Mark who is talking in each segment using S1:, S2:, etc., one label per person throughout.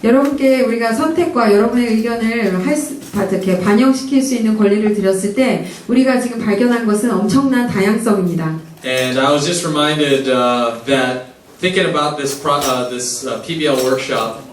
S1: 여러분께 우리가 선택과 여러분의 의견을 이렇게 반영시킬 수 있는 권리를 드렸을 때 우리가 지금 발견한 것은 엄청난 다양성입니다.
S2: And I was just reminded that thinking about this PBL workshop.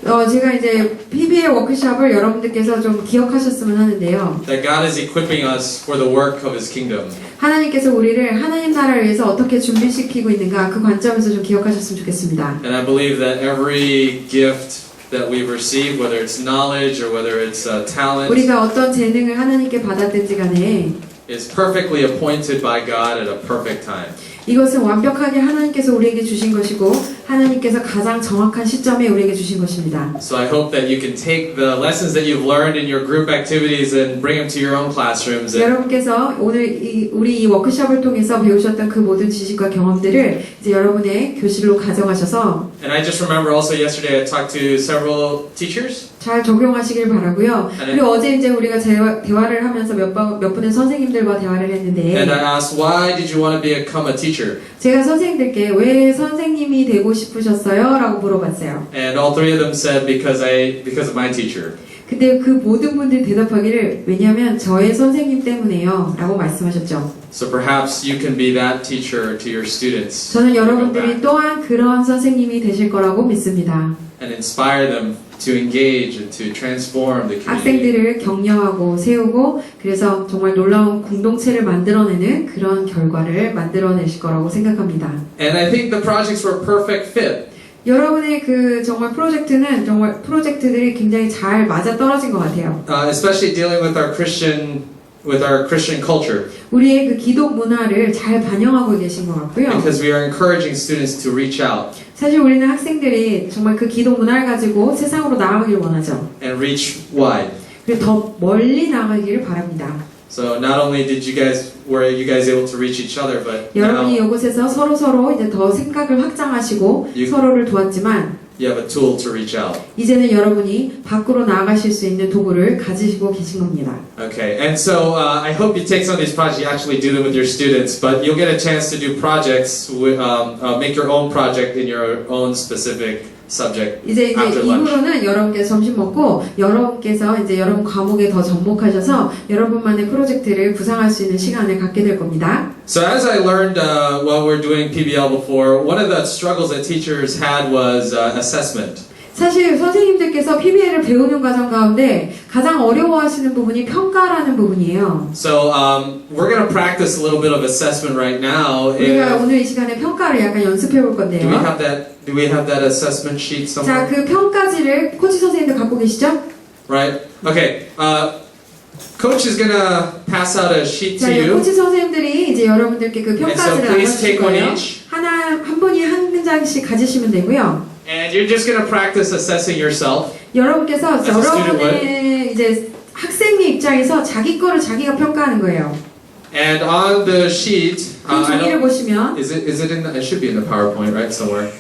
S1: 제가 이제 PBL 워크숍을 여러분들께서 좀 기억하셨으면 하는데요.
S2: That God is equipping us for the work of His kingdom.
S1: 하나님께서 우리를 하나님 나라를 위해서 어떻게 준비시키고 있는가 그 관점에서 좀 기억하셨으면 좋겠습니다.
S2: And I believe that every gift that we've received, whether it's knowledge or whether it's talent,
S1: 우리가 어떤 재능을 하나님께 받았든지 간에
S2: is perfectly appointed by God at a perfect time.
S1: 이것은 완벽하게 하나님께서 우리에게 주신 것이고 하나님께서 가장 정확한 시점에 우리에게 주신 것입니다.
S2: So I hope that you can take the lessons that you've learned in your group activities and bring them to your own classrooms.
S1: 여러분께서 오늘 우리 이 워크숍을 통해서 배우셨던 그 모든 지식과 경험들을 이제 여러분의 교실로 가져가셔서
S2: And I just remember also yesterday I talked to several teachers.
S1: 잘 적용하시길 바라고요. 그리고 어제 이제 우리가 대화를 하면서 몇 분의 선생님들과 대화를 했는데
S2: And I asked, why did you want to become a teacher?
S1: 제가 선생님들께 왜 선생님이 되고 싶으셨어요? 라고 물어봤어요.
S2: And all three of them said because of my teacher.
S1: 근데 그 모든 분들이 대답하기를 왜냐하면 저의 선생님 때문에요 라고 말씀하셨죠.
S2: So perhaps you can be that teacher to your students.
S1: 저는 여러분들이 또한 그런 선생님이 되실 거라고 믿습니다.
S2: And inspire them to engage and to transform the community.
S1: 학생들을 격려하고 세우고 그래서 정말 놀라운 공동체를 만들어내는 그런 결과를 만들어내실 거라고 생각합니다.
S2: And I think the projects were a perfect fit.
S1: 여러분의 그 정말 프로젝트들이 굉장히 잘 맞아 떨어진 것 같아요.
S2: Especially dealing with our Christian culture.
S1: 우리의 그 기독 문화를 잘 반영하고 계신 것 같고요.
S2: Because we are encouraging students to reach out
S1: 사실 우리는 학생들이 정말 그 기독 문화를 가지고 세상으로 나아가길 원하죠.
S2: and reach wide.
S1: 그리고 더 멀리 나가기를 바랍니다.
S2: So not only were you guys able to reach each other, but
S1: 여러분이
S2: now
S1: 이곳에서 서로 이제 더 생각을 확장하시고 서로를 도왔지만
S2: you have a tool to reach out.
S1: 이제는 여러분이 밖으로 나아가실 수 있는 도구를 가지시고 계신 겁니다.
S2: Okay, and so I hope you take some of these projects, you actually do them with your students, but you'll get a chance to do projects, make your own project in your own specific subject
S1: 이제
S2: after lunch.
S1: 이후로는 여러분께서 점심 먹고 여러분께서 이제 여러분 과목에 더 접목하셔서 여러분만의 프로젝트를 구상할 수 있는 시간을 갖게 될 겁니다.
S2: So as I learned while we were doing PBL before, one of the struggles that teachers had was assessment.
S1: 사실 선생님들께서 PBL을 배우는 과정 가운데 가장 어려워하시는 부분이 평가라는 부분이에요.
S2: So we're going to practice a little bit of assessment right now.
S1: 우리가 오늘 이 시간에 평가를 약간 연습해 볼 건데요.
S2: Do we have that assessment sheet somewhere?
S1: 자, 그 평가지를 코치 선생님들 갖고 계시죠?
S2: Right. Okay. Coach is going to pass out a sheet to
S1: 자,
S2: you.
S1: 코치 선생님들이 이제 여러분들께 그 평가지를 나눠주실 거예요. 한 분이 한 장씩 가지시면 되고요.
S2: And you're just going to practice assessing yourself.
S1: 여러분께서
S2: As a student
S1: 여러분의 이제 학생의 입장에서 자기 거를 자기가 평가하는 거예요.
S2: And on the sheet,
S1: 그 종이를 보시면
S2: is it in? It should be in the PowerPoint, right, somewhere,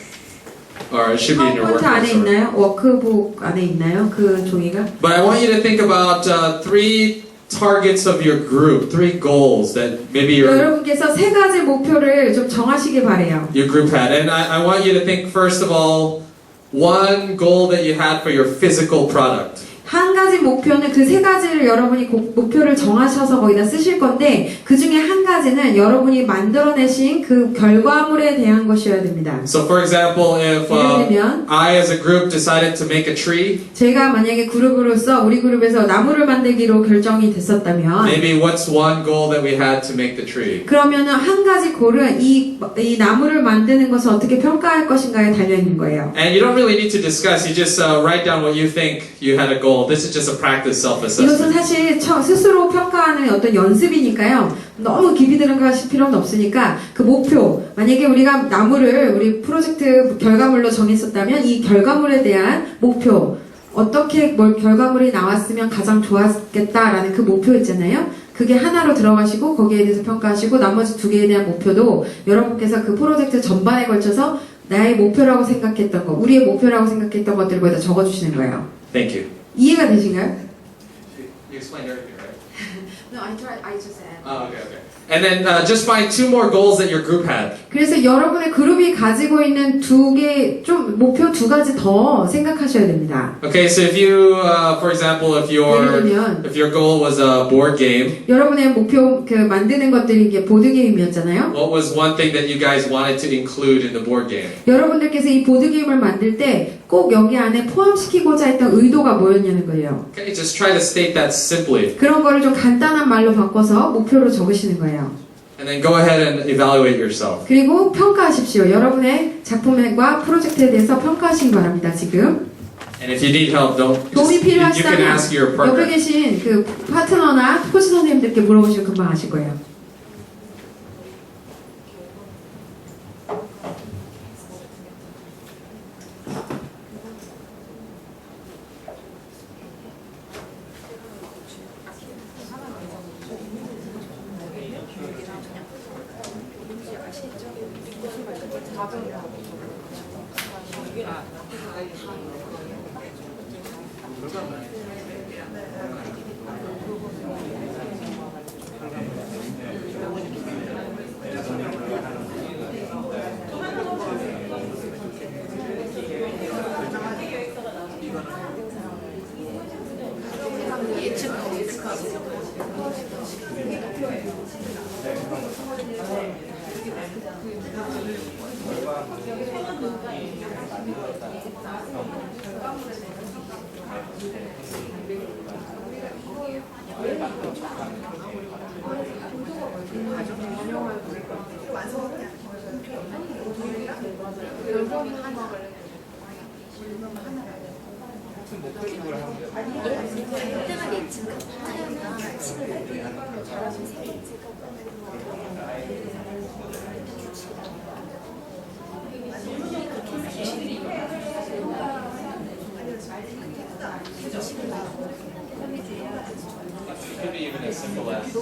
S2: or it should be in your
S1: PowerPoint 안에
S2: workbook.
S1: 있나요? 워크북 안에 있나요? 그 종이가?
S2: But I want you to think about three targets of your group, three goals that maybe
S1: 여러분께서 세 가지 목표를 좀 정하시길 바래요.
S2: your group had. And I want you to think first of all, one goal that you had for your physical product.
S1: 한 가지 목표는 그 세 가지를 여러분이 목표를 정하셔서 거기다 쓰실 건데 그 중에 한 가지는 여러분이 만들어내신 그 결과물에 대한 것이어야 됩니다.
S2: So for example, if
S1: 예를 들면
S2: I as a group decided to make a tree,
S1: 제가 만약에 그룹으로서 우리 그룹에서 나무를 만들기로 결정이 됐었다면
S2: maybe what's one goal that we had to make the tree?
S1: 그러면은 한 가지 골은 이 나무를 만드는 것을 어떻게 평가할 것인가에 달려 있는 거예요.
S2: And you don't really need to discuss. You just write down what you think you had a goal. This is just a practice self-assessment.
S1: 이것은 사실 스스로 평가하는 어떤 연습이니까요. 너무 깊이 들어가실 필요는 없으니까 그 목표, 만약에 우리가 나무를 우리 프로젝트 결과물로 정했었다면 이 결과물에 대한 목표, 어떻게 결과물이 나왔으면 가장 좋았겠다라는 그 목표 있잖아요. 그게 하나로 들어가시고 거기에 대해서 평가하시고 나머지 두 개에 대한 목표도 여러분께서 그 프로젝트 전반에 걸쳐서 나의 목표라고 생각했던 거, 우리의 목표라고 생각했던 것들을 거기다 적어주시는 거예요.
S2: Thank you.
S1: 이해가 되신가요?
S2: You explained everything, right?
S1: No, I just add.
S2: Oh, okay. And then just find 2 more goals that your group had.
S1: 그래서 여러분의 그룹이 가지고 있는 좀 목표 2가지 더 생각하셔야 됩니다.
S2: Okay, so if you, for example,
S1: 예를 들면
S2: if your goal was a board game,
S1: 여러분의 목표 만드는 것들이 이게 보드 게임이었잖아요.
S2: what was one thing that you guys wanted to include in the board game?
S1: 여러분들께서 이 보드 게임을 만들 때 꼭 여기 안에 포함시키고자 했던 의도가 뭐였냐는 거예요.
S2: Okay, just try to state that simply,
S1: 그런 거를 좀 간단한 말로 바꿔서 목표로 적으시는 거예요.
S2: and then go ahead and evaluate yourself.
S1: 그리고 평가하십시오. 여러분의 작품과 프로젝트에 대해서 평가하시기 바랍니다. 지금
S2: And if you need help,
S1: 도움이
S2: you can ask your
S1: 필요하시다면
S2: partner.
S1: 옆에 계신 그 파트너나 코치 선생님들께 물어보시면 금방 아실 거예요.
S2: It could be even as simple as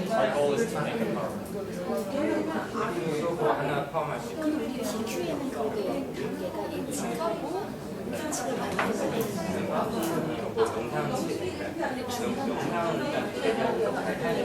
S2: my goal is to make a car.
S3: 하나 포함할 수 있고
S4: 기큐에는 그게 얘가 예측하고 예측을 만들어내는
S3: 뭐 영상을 일단 대략적으로 잘 하는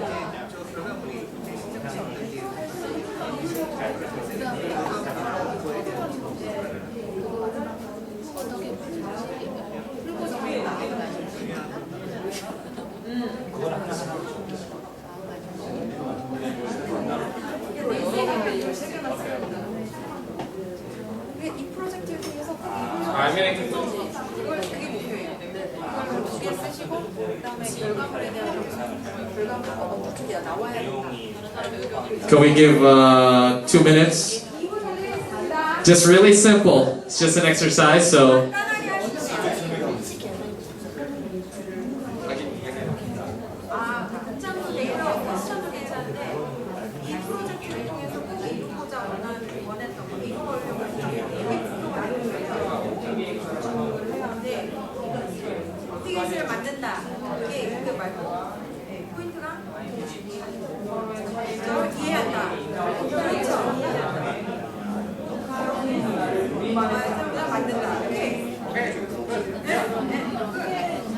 S4: 이 프로젝트를 통해서
S2: I'm gonna conclude.
S4: 그게 목표예요. 그걸 두개 쓰시고 그다음에 결과물에 대한 결과물가 어떻게 나와야 된다.
S2: Can we give 2 minutes? Just really simple. It's just an exercise, so.
S4: 문장도 내서 퀘스천도 괜찮은데 이 프로젝트를 통해서 꼭 이루고자 원했던 거 이루려고 티켓을 만든다. 그게 말고 포인트가 이해한다. 그렇죠. 만든다.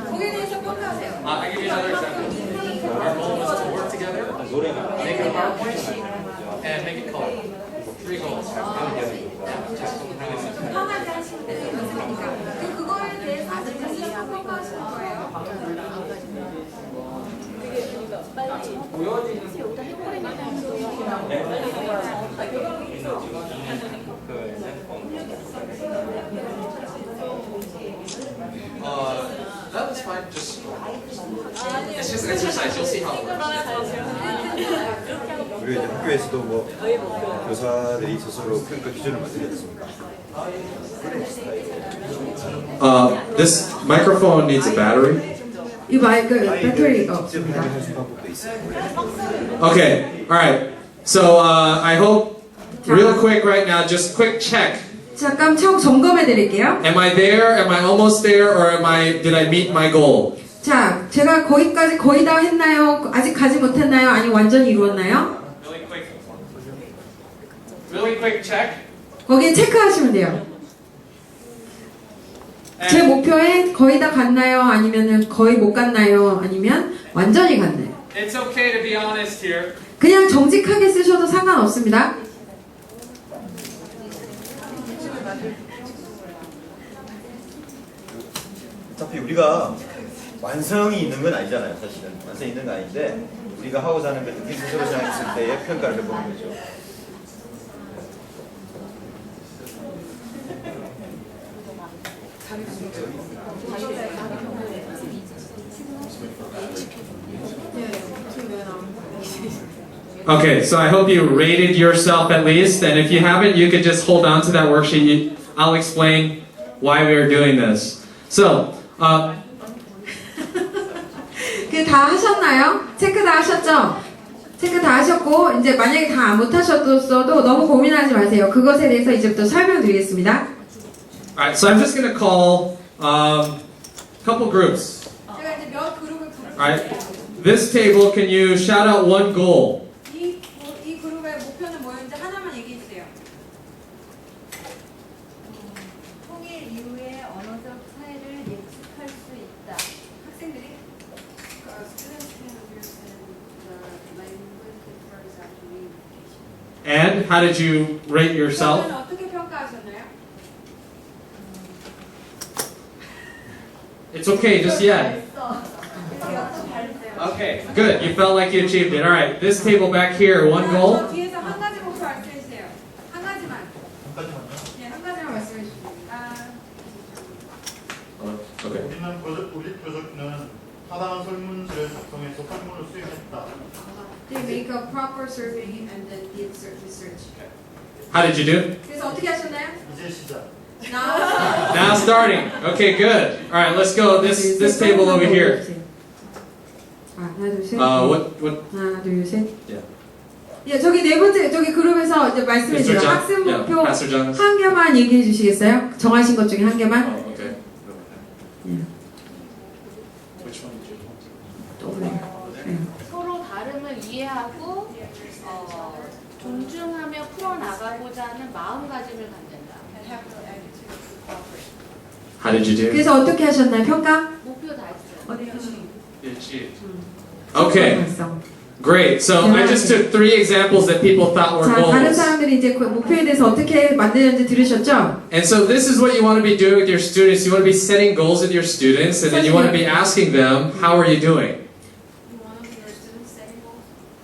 S4: 거기에 대해서 평가하세요.
S2: I give you another example. Our goal was to work together, make a PowerPoint, and make it color. 3 goals.
S4: 평가를 하시면 돼요. 연습이니까. 그거에 대해서 아직까지 평가하시는 거예요.
S2: That was fine. It's just an exercise. You'll see how it works.
S5: 우리 이제 학교에서도 뭐 교사들이 스스로 평가 기준을 만들지 않습니까?
S2: This microphone needs a battery.
S1: 이 마이크 배터리가
S5: 직접
S1: 없습니다.
S5: 활용하는 방법도 있어요.
S2: Okay. All right. So I hope, real quick right now, just quick check.
S1: 잠깐 점검해 드릴게요.
S2: Am I there? Am I almost there? Or did I meet my goal?
S1: 자, 제가 거기까지 거의 다 했나요? 아직 가지 못했나요? 아니면 완전히 이루었나요?
S2: Really quick check.
S1: 거기에 체크하시면 돼요. 제 목표에 거의 다 갔나요? 아니면 거의 못 갔나요? 아니면 완전히 갔나요?
S2: It's okay to be honest here.
S1: 그냥 정직하게 쓰셔도 상관없습니다.
S5: 어차피 우리가 완성이 있는 건 아니잖아요. 사실은 완성이 있는 건 아닌데 우리가 하고자 하는 걸 느낀 스스로 생각했을 때의 평가를 해보는 거죠.
S2: Okay, so I hope you rated yourself at least, and if you haven't, you could just hold on to that worksheet. I'll explain why we are doing this. So,
S1: 그 다 하셨나요? 체크 다 하셨죠? 체크 다 하셨고 이제 만약에 다 못 하셨어도 너무 고민하지 마세요. 그것에 대해서 이제부터 설명드리겠습니다.
S2: alright, so I'm just gonna call a couple groups.
S1: 제가 이제 몇 그룹을
S2: Alright, this table, can you shout out one goal?
S1: 이 그룹의 목표는 뭐였는지 하나만 얘기해 주세요.
S6: 통일 이후의 언어적 차이를 예측할 수 있다.
S1: 학생들이
S2: And how did you rate yourself?
S1: 그러면 어떻게 평가하셨나요?
S2: It's okay, just yet. Okay, good. You felt like you achieved it. Alright, this table back here, one goal.
S1: 저 뒤에서 한 가지 목표 말씀해 주세요. 한 가지만. 네, 한 가지만 말씀해 주십니다.
S2: Okay.
S7: 우리 프로젝트는 타당한 설문지를 작성해서 설문을 수행했다.
S1: They make a proper survey and then did research.
S2: How did you do?
S1: 그래서 어떻게 하셨나요?
S7: 이제 시작.
S1: Now.
S2: Now starting. Okay, good. Alright, let's go. This table over here.
S1: 아, 하나 둘 셋.
S2: What?
S1: 하나 둘 셋.
S2: Yeah.
S1: 예, 저기 네 번째 저기 그룹에서 이제 말씀해
S2: Mr.
S1: 주세요.
S2: John?
S1: 학습
S2: Yeah,
S1: 목표
S2: Pastor John.
S1: 한 개만 얘기해 주시겠어요? 정하신 것 중에 한 개만.
S2: Oh, okay. Which one did you want?
S1: 또 올려요. 네.
S6: 서로 다름을 이해하고 존중하며 풀어나가고자 하는 마음가짐을 갖는다.
S2: How did you do?
S1: 그래서 어떻게 하셨나요? 평가?
S6: 목표 달성.
S2: You achieved. Okay,
S1: 달성.
S2: great. So I just took 3 examples that people thought were
S1: 자, 다른
S2: goals.
S1: 사람들이 이제 그 목표에 대해서 어떻게 만드는지 들으셨죠?
S2: And so this is what you want to be doing with your students. You want to be setting goals with your students, and then you want to be asking them, how are you doing?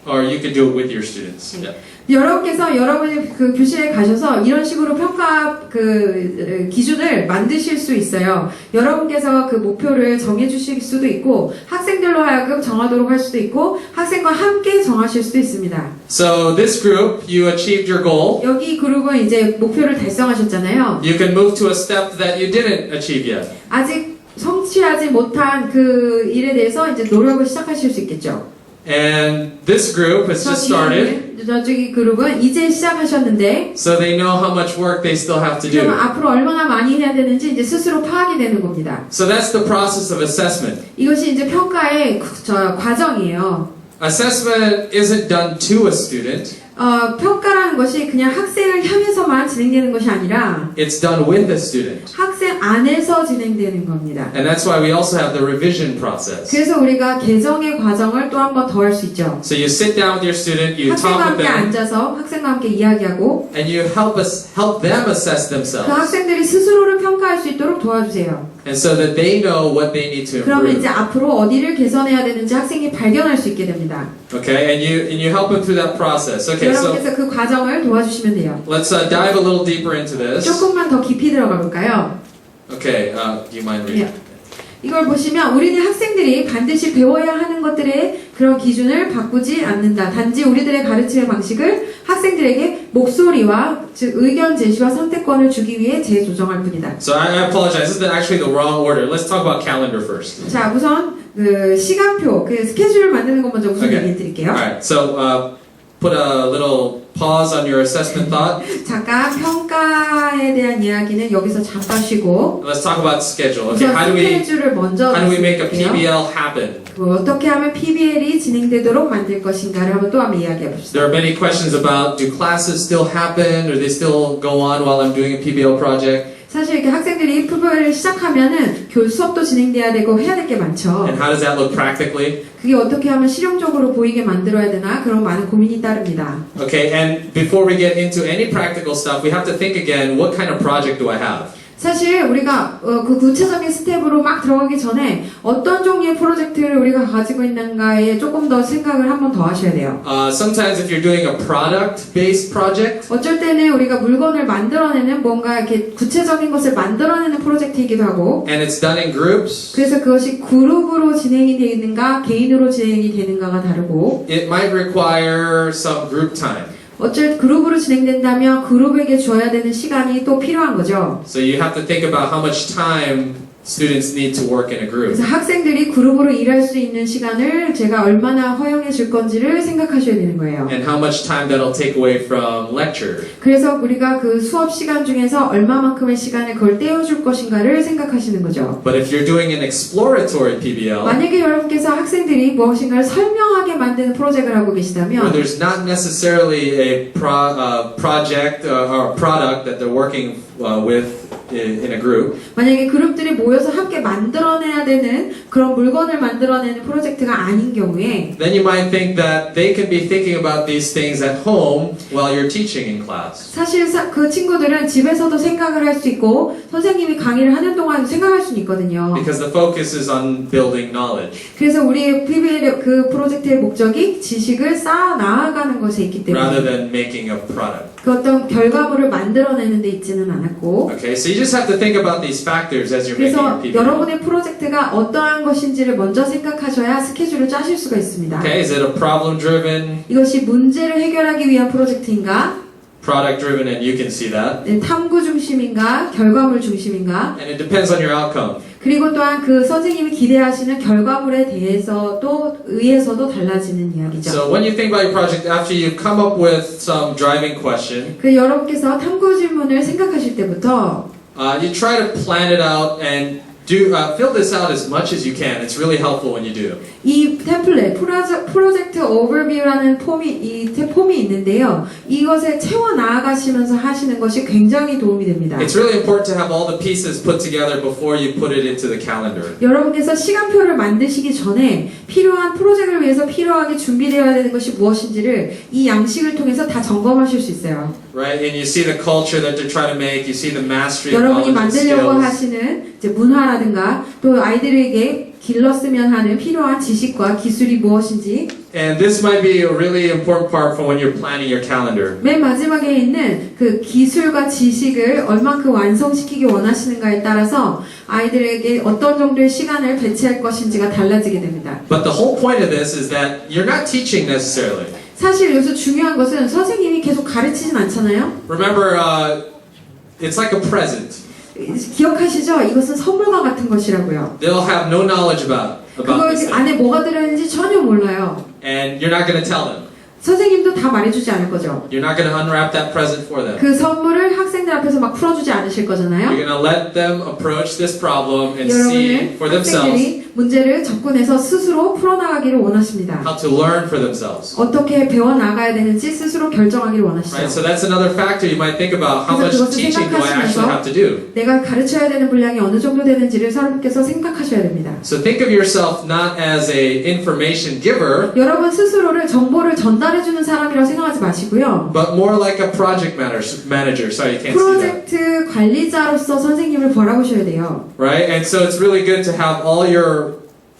S2: Or you could do it with your students. Yeah.
S1: 여러분께서 여러분이 그 교실에 가셔서 이런 식으로 평가 그 기준을 만드실 수 있어요. 여러분께서 그 목표를 정해 주실 수도 있고 학생들로 하여금 정하도록 할 수도 있고 학생과 함께 정하실 수도 있습니다.
S2: So this group, you achieved your goal.
S1: 여기 그룹은 이제 목표를 달성하셨잖아요.
S2: You can move to a step that you didn't achieve yet.
S1: 아직 성취하지 못한 그 일에 대해서 이제 노력을 시작하실 수 있겠죠.
S2: And this group has just started,
S1: 저쪽이 그룹은 이제 시작하셨는데
S2: so they know how much work they still have to
S1: 그러면
S2: do.
S1: 앞으로 얼마나 많이 해야 되는지 이제 스스로 파악이 되는 겁니다.
S2: So that's the process of assessment.
S1: 이것이 이제 평가의 과정이에요.
S2: Assessment isn't done to a student,
S1: 평가라는 것이 그냥 학생을 향해서만 진행되는 것이 아니라
S2: it's done with a student.
S1: 학생 안에서 진행되는 겁니다.
S2: And that's why we also have the revision process.
S1: 그래서 우리가 개정의 과정을 또 한 번 더 할 수 있죠.
S2: So you sit down with your student, you
S1: 학생과
S2: talk with
S1: 함께
S2: them,
S1: 앉아서 학생과 함께 이야기하고
S2: and you help them assess
S1: 그
S2: themselves.
S1: 학생들이 스스로를 평가할 수 있도록 도와주세요.
S2: And so that they know what they need to
S1: 그러면
S2: improve.
S1: 이제 앞으로 어디를 개선해야 되는지 학생이 발견할 수 있게 됩니다.
S2: Okay, and you help them through that process. Okay, so
S1: 여러분께서 그 과정을 도와주시면 돼요.
S2: let's dive a little deeper into this.
S1: 조금만 더 깊이 들어가 볼까요?
S2: Okay, do you mind reading?
S1: 이걸 보시면 우리는 학생들이 반드시 배워야 하는 것들의 그런 기준을 바꾸지 않는다. 단지 우리들의 가르침의 방식을 학생들에게 목소리와 즉 의견 제시와 선택권을 주기 위해 재조정할 뿐이다.
S2: So I apologize. This is actually the wrong order. Let's talk about calendar first.
S1: 자, 우선 그 시간표, 그 스케줄을 만드는 것 먼저 우선
S2: Okay.
S1: 얘기해 드릴게요.
S2: All right. So put a little pause on your assessment thought.
S1: 잠깐 평가에 대한 이야기는 여기서 잠깐 쉬고
S2: Let's talk about schedule. Okay,
S1: 우선 스케줄을 먼저
S2: how do we make a
S1: 말씀드릴게요.
S2: PBL happen?
S1: 어떻게 하면 PBL이 진행되도록 만들 것인가를 한번 또 한번 이야기해 봅시다.
S2: There are many questions about do classes still happen or they still go on while I'm doing a PBL project?
S1: 사실 이렇게 학생들이 PBL을 시작하면은 수업도 진행돼야 되고 해야 될 게 많죠.
S2: And how does that look practically?
S1: 그게 어떻게 하면 실용적으로 보이게 만들어야 되나 그런 많은 고민이 따릅니다.
S2: Okay, and before we get into any practical stuff, we have to think again, what kind of project do I have?
S1: 사실 우리가 그 구체적인 스텝으로 막 들어가기 전에 어떤 종류의 프로젝트를 우리가 가지고 있는가에 조금 더 생각을 한 번 더 하셔야 돼요.
S2: Sometimes if you're doing a product-based project,
S1: 어쩔 때는 우리가 물건을 만들어내는 뭔가 이렇게 구체적인 것을 만들어내는 프로젝트이기도 하고
S2: and it's done in groups,
S1: 그래서 그것이 그룹으로 진행이 되는가 개인으로 진행이 되는가가 다르고
S2: it might require some group time.
S1: 어쩔 그룹으로 진행된다면 그룹에게 줘야 되는 시간이 또 필요한 거죠.
S2: So you have to think about how much time students need to work in a group.
S1: 그래서 학생들이 그룹으로 일할 수 있는 시간을 제가 얼마나 허용해 줄 건지를 생각하셔야 되는 거예요.
S2: And how much time that'll take away from lecture.
S1: 그래서 우리가 그 수업 시간 중에서 얼마만큼의 시간을 그걸 떼어줄 것인가를 생각하시는 거죠.
S2: But if you're doing an exploratory PBL,
S1: 만약에 여러분께서 학생들이 무엇인가를 설명하게 만드는 프로젝트를 하고
S2: where
S1: 계시다면
S2: there's not necessarily a project or product that they're working with in a group,
S1: 만약에 그룹들이 모여서 함께 만들어내야 되는 그런 물건을 만들어내는 프로젝트가 아닌 경우에
S2: then you might think that they can be thinking about these things at home while you're teaching in class.
S1: 사실 그 친구들은 집에서도 생각을 할 수 있고 선생님이 강의를 하는 동안 생각할 수는 있거든요.
S2: Because the focus is on building knowledge
S1: 그래서 우리의 PBL 그 프로젝트의 목적이 지식을 쌓아 나아가는 것에 있기
S2: rather
S1: 때문에
S2: than making a product.
S1: 그 어떤 결과물을 만들어내는 데 있지는 않았고
S2: Okay, so you just have to think about these factors as you're making your
S1: 그래서
S2: PBL.
S1: 여러분의 프로젝트가 어떠한 것인지를 먼저 생각하셔야 스케줄을 짜실 수가 있습니다.
S2: Okay, is it a problem-driven,
S1: 이것이 문제를 해결하기 위한 프로젝트인가?
S2: product-driven, and you can see that.
S1: 네, 탐구 중심인가? 결과물 중심인가?
S2: And it depends on your outcome.
S1: 그리고 또한 그 선생님이 기대하시는 결과물에 대해서도 의해서도 달라지는 이야기죠.
S2: So when you think about your project, after you come up with some driving question,
S1: 그 여러분께서 탐구 질문을 생각하실 때부터
S2: you try to plan it out and fill this out as much as you can. It's really helpful when you do.
S1: 이 템플릿, 프로젝트 오버뷰라는 폼이 있는데요. 이것을 채워 나아가시면서 하시는 것이 굉장히 도움이 됩니다.
S2: It's really important to have all the pieces put together before you put it into the calendar.
S1: 여러분께서 시간표를 만드시기 전에 필요한 프로젝트를 위해서 필요하게 준비되어야 되는 것이 무엇인지를 이 양식을 통해서 다 점검하실 수 있어요.
S2: Right? And you see the culture that they're trying to make, you see the mastery of
S1: 여러분이
S2: knowledge and
S1: 만들려고
S2: skills.
S1: 하시는 이제 문화라든가 또 아이들에게 길렀으면 하는 필요한 지식과 기술이 무엇인지
S2: And this might be a really important part for when you're planning your calendar.
S1: 맨 마지막에 있는 그 기술과 지식을 얼만큼 완성시키기 원하시는가에 따라서 아이들에게 어떤 정도의 시간을 배치할 것인지가 달라지게 됩니다.
S2: But the whole point of this is that you're not teaching necessarily.
S1: 사실 여기서 중요한 것은 선생님이 계속 가르치진 않잖아요.
S2: Remember, it's like a present.
S1: 기억하시죠? 이것은 선물과 같은 것이라고요.
S2: They'll have no knowledge about
S1: 그거
S2: this thing.
S1: 안에 뭐가 들어있는지 전혀 몰라요.
S2: And you're not going to tell them.
S1: 선생님도 다 말해주지 않을 거죠.
S2: You're not going to unwrap that present for them.
S1: 그 선물을 학생들 앞에서 막 풀어주지 않으실 거잖아요.
S2: You're going to let them approach this problem and see
S1: 여러분은
S2: for themselves
S1: 학생들이 문제를 접근해서 스스로 풀어나가기를 원하십니다.
S2: how to learn for themselves.
S1: 어떻게 배워나가야 되는지 스스로 결정하기를 원하시죠.
S2: Right? So that's another factor you might think about. How much
S1: 그래서 그것을
S2: teaching do I actually have to do?
S1: 내가 가르쳐야 되는 분량이 어느 정도 되는지를 여러분께서 생각하셔야 됩니다.
S2: So think of yourself not as a information giver,
S1: 여러분 스스로를 정보를 전달해주는 사람이라고 생각하지 마시고요.
S2: but more like a project manager. Sorry, you can't see that.
S1: 프로젝트 관리자로서 선생님을 바라보셔야 돼요.
S2: Right? And so it's really good to have all your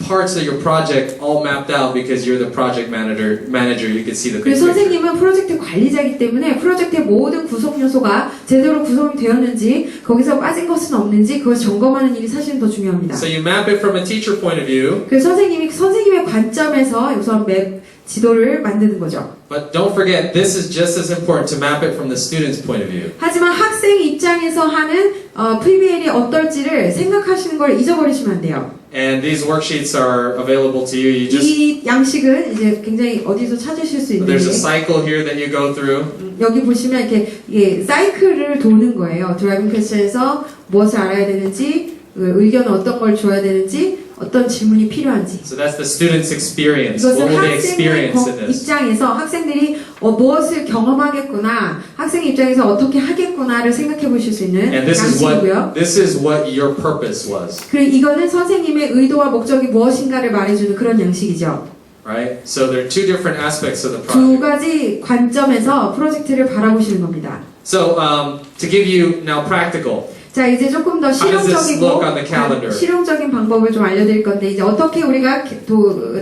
S2: parts of your project all mapped out because you're the project manager. You can see the big
S1: 그래서
S2: picture.
S1: 선생님은 프로젝트 관리자이기 때문에 프로젝트의 모든 구성 요소가 제대로 구성이 되었는지 거기서 빠진 것은 없는지 그걸 점검하는 일이 사실은 더 중요합니다.
S2: So you map it from a teacher point of view,
S1: 그래서 선생님의 관점에서 우선 맵 지도를 만드는 거죠.
S2: but don't forget this is just as important to map it from the student's point of view.
S1: 하지만 학생 입장에서 하는 PBL이 어떨지를 생각하시는 걸 잊어버리시면 안 돼요.
S2: And these worksheets are available to you. You just
S1: 이 양식은 이제 굉장히 어디서 찾으실 수 있는데
S2: there's a cycle here that you go through.
S1: 여기 보시면 이렇게 사이클을 도는 거예요. 드라이빙 퀘스천에서 무엇을 알아야 되는지, 의견은 어떤 걸 줘야 되는지, 어떤 질문이 필요한지.
S2: So that's the student's experience. What
S1: 이것은
S2: will they
S1: 학생의
S2: experience in this?
S1: 입장에서 학생들이 무엇을 경험하겠구나, 학생 입장에서 어떻게 하겠구나를 생각해 보실 수 있는
S2: And
S1: 양식이고요.
S2: this is what your purpose was,
S1: 그리고 이거는 선생님의 의도와 목적이 무엇인가를 말해주는 그런 양식이죠.
S2: right? So there are two different aspects of the
S1: 두
S2: project.
S1: 가지 관점에서 프로젝트를 바라보시는 겁니다.
S2: So to give you now practical,
S1: 자, 이제 조금 더
S2: How does this
S1: 실용적이고
S2: look on the calendar?
S1: 실용적인 방법을 좀 알려드릴 건데 이제 어떻게 우리가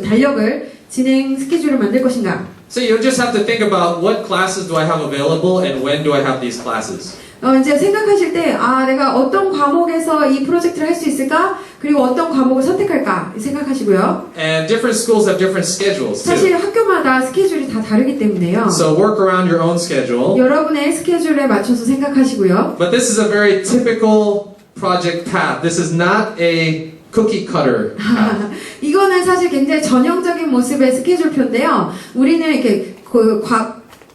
S1: 달력을 진행 스케줄을 만들 것인가?
S2: so you just have to think about what classes do I have available and when do I have these classes.
S1: 이제 생각하실 때, 내가 어떤 과목에서 이 프로젝트를 할 수 있을까? 그리고 어떤 과목을 선택할까? 생각하시고요.
S2: And different schools have different schedules
S1: 사실
S2: too.
S1: 학교마다 스케줄이 다 다르기 때문에요.
S2: So work around your own schedule.
S1: 여러분의 스케줄에 맞춰서 생각하시고요.
S2: But this is a very typical project path. This is not a cookie cutter path.
S1: 이거는 사실 굉장히 전형적인 모습의 스케줄표인데요. 우리는 이렇게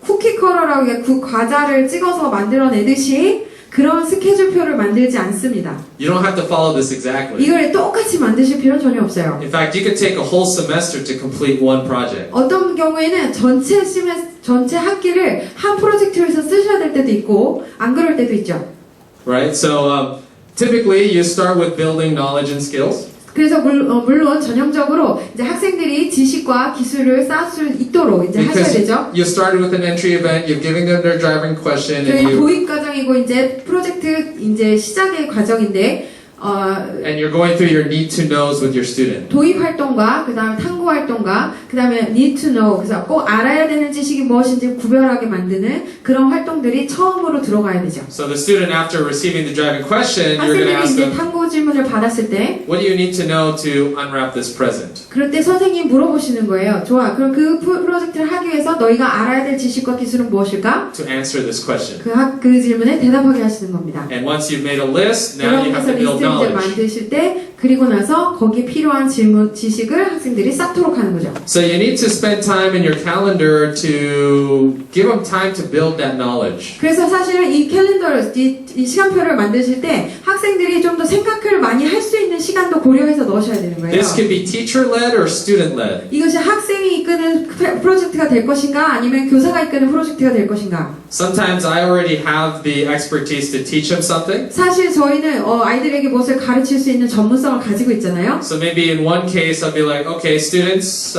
S1: 쿠키 컬러라고 그 과자를 찍어서 만들어내듯이 그런 스케줄표를 만들지 않습니다.
S2: You don't have to follow this exactly.
S1: 이걸 똑같이 만드실 필요는 전혀 없어요.
S2: In fact, you could take a whole semester to complete one project.
S1: 어떤 경우에는 전체 학기를 한 프로젝트를 해서 쓰셔야 될 때도 있고 안 그럴 때도 있죠.
S2: Right? So typically you start with building knowledge and skills.
S1: 그래서 물론 전형적으로 이제 학생들이 지식과 기술을 쌓을 수 있도록 이제 하셔야
S2: Because
S1: 되죠.
S2: you started with an entry event, you're giving them their driving question, and
S1: 저희 도입 과정이고 이제 프로젝트 이제 시작의 과정인데
S2: and you're going through your need to knows with your student.
S1: 도입 활동과 그다음에 탐구 활동과 그다음에 need to know 그래서 꼭 알아야 되는 지식이 무엇인지 구별하게 만드는 그런 활동들이 처음으로 들어가야 되죠.
S2: So the student, after receiving the driving question, you're going to
S1: 학생들이
S2: ask
S1: 이제
S2: them,
S1: 탐구 질문을 받았을 때
S2: what do you need to know to unwrap this present?
S1: 그럴 때 선생님이 물어보시는 거예요. 좋아. 그럼 그 프로젝트를 하기 위해서 너희가 알아야 될 지식과 기술은 무엇일까?
S2: To answer this question.
S1: 그 질문에 대답하게 하시는 겁니다.
S2: And once you've made a list, now you have
S1: 여러분께서
S2: to build
S1: 리스트 이제
S2: knowledge.
S1: 만드실 때 그리고 나서 거기에 필요한 지식을 학생들이 쌓도록 하는 거죠.
S2: So you need to spend time in your calendar to give them time to build that knowledge.
S1: 그래서 사실은 이 캘린더를 이 시간표를 만드실 때 학생들이 좀 더 생각을 많이 할 수 있는 시간도 고려해서 넣으셔야 되는 거예요.
S2: This could be teacher-led or student-led.
S1: 이것이 학생이 이끄는 프로젝트가 될 것인가 아니면 교사가 이끄는 프로젝트가 될 것인가.
S2: Sometimes I already have the expertise to teach them something.
S1: 사실 저희는 아이들에게 무엇을 가르칠 수 있는 전문성을 가지고 있잖아요.
S2: So maybe in one case I'll be like, okay, students,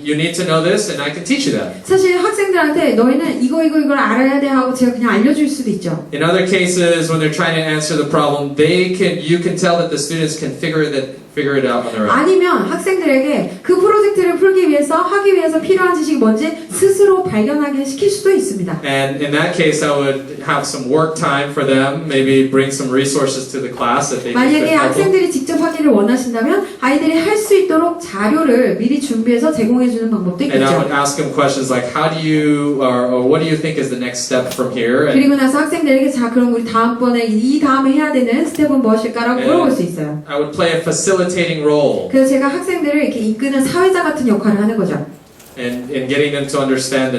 S2: you need to know this, and I can teach you that.
S1: 사실 학생들한테 너희는 이걸 알아야 돼 하고 제가 그냥 알려줄 수도 있죠.
S2: In other cases, when they're trying to answer the problem, you can tell that the students can figure it out on their own.
S1: 아니면 학생들에게 그 프로젝트를 풀기 위해서 하기 위해서 필요한 지식이 뭔지 스스로 발견하게 시킬 수도 있습니다.
S2: And in that case, I would have some work time for them, maybe bring some resources to the class that they can
S1: 만약에
S2: help them.
S1: 학생들이 직접 하기를 원하신다면 아이들이 할 수 있도록 자료를 미리 준비해서 제공해 주는 방법도
S2: And I would
S1: 있겠죠.
S2: ask them questions like, how do you, or what do you think is the next step from here? And,
S1: 그리고 나서 학생들에게 자 그럼 우리 다음번에 이 다음에 해야 되는 스텝은 무엇일까라고 물어볼 수 있어요.
S2: I would play a facilitating role
S1: 그래서 제가 학생들을 이렇게 이끄는 사회자 같은 역할을 하는 거죠.
S2: in getting them to understand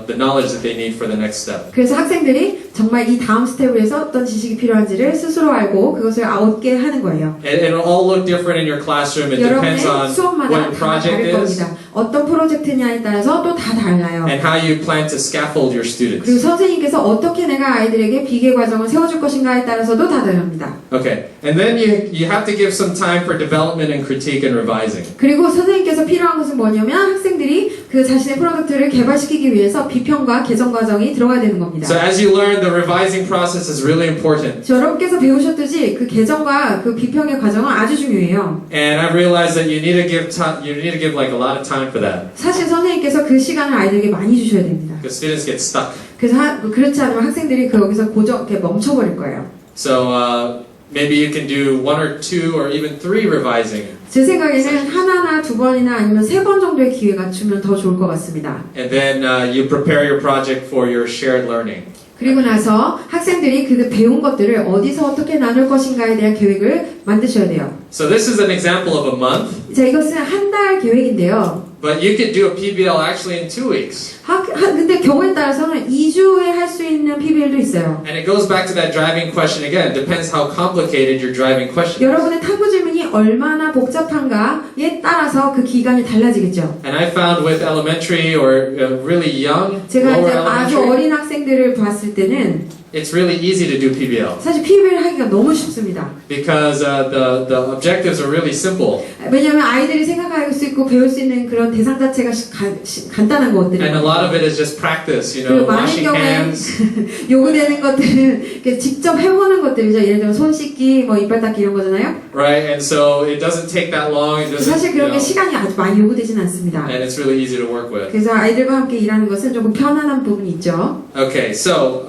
S2: the knowledge that they need for the next step.
S1: 그래서 학생들이 정말 이 다음 스텝을 위해서 어떤 지식이 필요한지를 스스로 알고 그것을 얻게 하는 거예요.
S2: It'll all look different in your classroom. It depends on
S1: 여러분의 수업마다
S2: what your
S1: 다
S2: project
S1: 다를
S2: is
S1: 겁니다. 어떤 프로젝트냐에 따라서 또 다 달라요.
S2: and how you plan to scaffold your
S1: 그리고
S2: students.
S1: 선생님께서 어떻게 내가 아이들에게 비계 과정을 세워줄 것인가에 따라서도 다 다릅니다.
S2: Okay, and then you have to give some time for development and critique and revising.
S1: 그리고 선생님께서 필요한 것은 뭐냐면 학생들이 그 자신의 프로젝트를 개발시키기 위해서 비평과 개정 과정이 들어가야 되는 겁니다.
S2: So as you learn, the revising process is really important.
S1: 여러분께서 배우셨듯이 그 개정과 그 비평의 과정은 아주 중요해요.
S2: And I realized that you need to give like a lot of time for that
S1: 사실 선생님께서 그 시간을 아이들에게 많이 주셔야 됩니다.
S2: because students get stuck.
S1: 그래서 그렇지 않으면 학생들이 여기서 이렇게 멈춰버릴 거예요.
S2: So maybe you can do 1 or 2 or even 3 revising.
S1: 제 생각에는 하나나 두 번이나 아니면 세 번 정도의 기회가 주면 더 좋을 것 같습니다.
S2: And then you prepare your project for your shared learning.
S1: 그리고 나서 학생들이 그 배운 것들을 어디서 어떻게 나눌 것인가에 대한 계획을 만드셔야 돼요.
S2: So this is an example of a month.
S1: 자, 이것은 한 달 계획인데요.
S2: But you could do a PBL actually in 2 weeks.
S1: 근데 경우에 따라서는 2주에 할 수 있는 PBL도 있어요.
S2: And it goes back to that driving question again. Depends how complicated your driving question is.
S1: 여러분의 탐구 질문이 얼마나 복잡한가에 따라서 그 기간이 달라지겠죠.
S2: And I found with elementary or really young,
S1: 제가
S2: lower
S1: 이제 아주
S2: elementary,
S1: 어린 학생들을 봤을 때는
S2: it's really easy to do PBL
S1: 사실 PBL 하기가 너무 쉽습니다.
S2: because the objectives are really simple.
S1: 왜냐하면 아이들이 생각할 수 있고 배울 수 있는 그런 대상 자체가 간단한 것들이에요.
S2: And a lot of it is just practice, you
S1: 그리고
S2: know,
S1: 많은
S2: washing
S1: 경우에
S2: hands.
S1: 요구되는 것들은 이렇게 직접 해보는 것들이죠. 예를 들면 손 씻기, 뭐 이빨 닦기 이런 거잖아요.
S2: Right, and so it doesn't take that long. It doesn't,
S1: 사실 그런 게 시간이 아주 많이 요구되진 않습니다.
S2: and it's really easy to work with.
S1: 그래서 아이들과 함께 일하는 것은 조금 편안한 부분이 있죠.
S2: Okay, so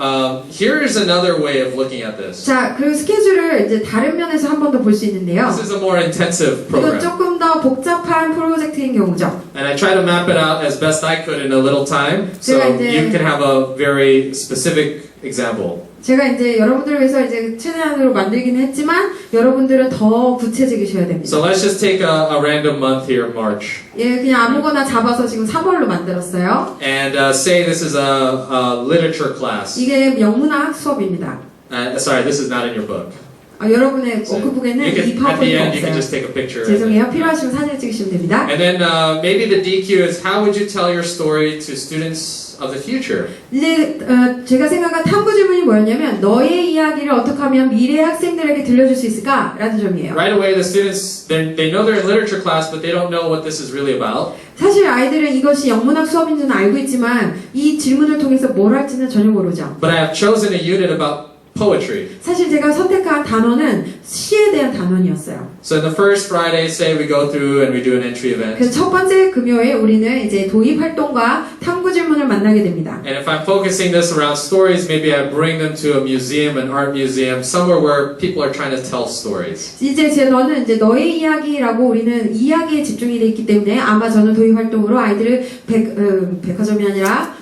S2: here's another way of looking at this.
S1: 자, 그리고 스케줄을 이제 다른 면에서 한 번 더 볼 수 있는데요.
S2: This is a more intensive
S1: 이건
S2: program,
S1: 조금 더 복잡한 프로젝트인 경우죠.
S2: and I try to map it out as best I could in a little time, so
S1: 제가 이제-
S2: you can have a very specific example.
S1: 제가 이제 여러분들을 위해서 이제 최대한으로 만들기는 했지만 여러분들은 더 구체적이셔야 됩니다.
S2: So let's just take a random month here, March,
S1: 예, 그냥 아무거나 잡아서 지금 3월로 만들었어요.
S2: and say this is a literature class.
S1: 이게 영문학 수업입니다.
S2: Sorry, this is not in your book.
S1: 여러분의
S2: So
S1: 워크북에는
S2: you can,
S1: 이
S2: at the
S1: 파워포인트가
S2: end, you can
S1: 없어요.
S2: just take a picture.
S1: 죄송해요. 필요하시면 사진을 찍으시면 됩니다.
S2: And then maybe the DQ is how would you tell your story to students of the future?
S1: 이제 제가 생각한 탐구 질문이 뭐였냐면 너의 이야기를 어떻게 하면 미래 학생들에게 들려줄 수 있을까? 라는 점이에요.
S2: Right away, the students, they know they're in literature class, but they don't know what this is really about.
S1: 사실 아이들은 이것이 영문학 수업인 줄은 알고 있지만 이 질문을 통해서 뭘 할지는 전혀 모르죠.
S2: But I have chosen a unit about poetry.
S1: 사실 제가 선택한 단원은 시에 대한 단원이었어요.
S2: So in the first Friday, say we go through and we do an entry event.
S1: 그래서 첫 번째 금요일 우리는 이제 도입 활동과 탐구 질문을 만나게 됩니다.
S2: And if I'm focusing this around stories, maybe I bring them to a museum, an art museum, somewhere where people are trying to tell stories.
S1: 이제 너는 이제 너의 이야기라고 우리는 이야기에 집중이 돼 있기 때문에 아마 저는 도입 활동으로 아이들을 백화점이 아니라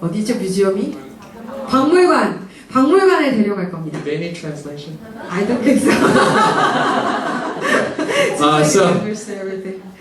S1: 어디죠 뮤지엄이? 박물관에 데려갈 겁니다.
S2: Do they need translation?
S1: I don't think so.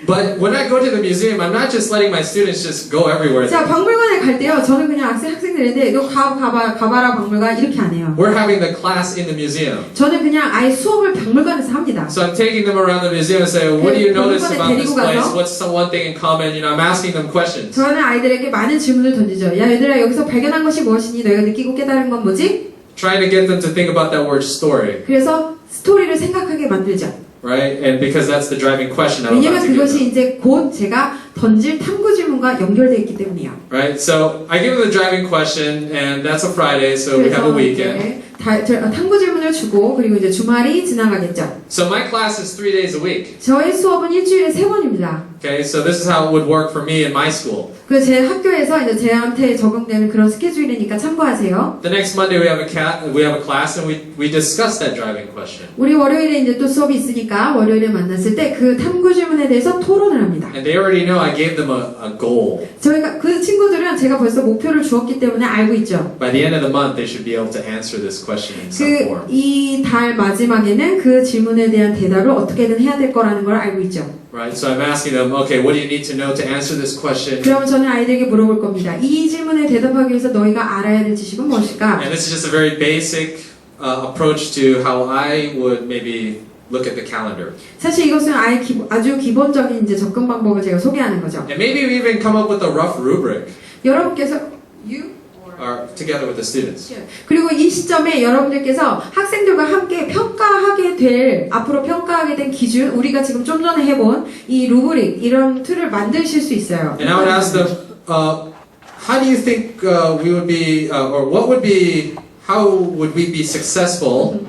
S2: But when I go to the museum, I'm not just letting my students just go everywhere.
S1: 자, 박물관에 갈 때요. 저는 그냥 학생들인데 너 가봐라 박물관 이렇게 안 해요.
S2: We're having the class in the museum.
S1: 저는 그냥 아예 수업을 박물관에서 합니다.
S2: So I'm taking them around the museum and saying, what do you notice about this
S1: 데리고
S2: place?
S1: 가서
S2: What's some one thing in common? You know, I'm asking them questions.
S1: 저는 아이들에게 많은 질문을 던지죠. 야 얘들아 여기서 발견한 것이 무엇이니? 너희가 느끼고 깨달은 건 뭐지?
S2: Trying to get them to think about that word story,
S1: 그래서 스토리를 생각하게 만들죠.
S2: right? And because that's the driving question I'm
S1: 왜냐면
S2: about to give
S1: 그것이
S2: them.
S1: 이제 곧 제가 던질 탐구 질문과 연결되어 있기 때문이에요.
S2: Right? So I give them the driving question, and that's a Friday, so we have a weekend.
S1: 탐구 질문을 주고 그리고 이제 주말이 지나가겠죠.
S2: So my class is 3 days a week.
S1: 저의 수업은 일주일에 3번입니다.
S2: Okay, so this is how it would work for me in my school.
S1: 그래서 제 학교에서 이제 제한테 적용되는 그런 스케줄이니까 참고하세요.
S2: The next Monday we have a class, and we discuss that driving question.
S1: 우리 월요일에 이제 또 수업이 있으니까 월요일에 만났을 때 그 탐구 질문에 대해서 토론을 합니다.
S2: And they already know I gave them a goal.
S1: 저희가 그 친구들은 제가 벌써 목표를 주었기 때문에 알고 있죠.
S2: By the end of the month, they should be able to answer this question in some form.
S1: 이 달 마지막에는 그 질문에 대한 대답을 어떻게든 해야 될 거라는 걸 알고 있죠.
S2: Right, so I'm asking them, okay, what do you need to know to answer this question?
S1: 그러면 저는 아이들에게 물어볼 겁니다. 이 질문에 대답하기 위해서 너희가 알아야 될 지식은 무엇일까?
S2: And this is just a very basic approach to how I would maybe look at the calendar.
S1: 사실 이것은 아주 기본적인 이제 접근 방법을 제가 소개하는 거죠.
S2: And maybe we even come up with a rough rubric
S1: 여러분께서
S2: together with the students.
S1: 그리고 이 시점에 여러분들께서 학생들과 함께 앞으로 평가하게 된 기준, 우리가 지금 좀 전에 해본 이 루브릭, 이런 틀을 만드실 수 있어요.
S2: And I would ask them, how do you think we would be, or how would we be successful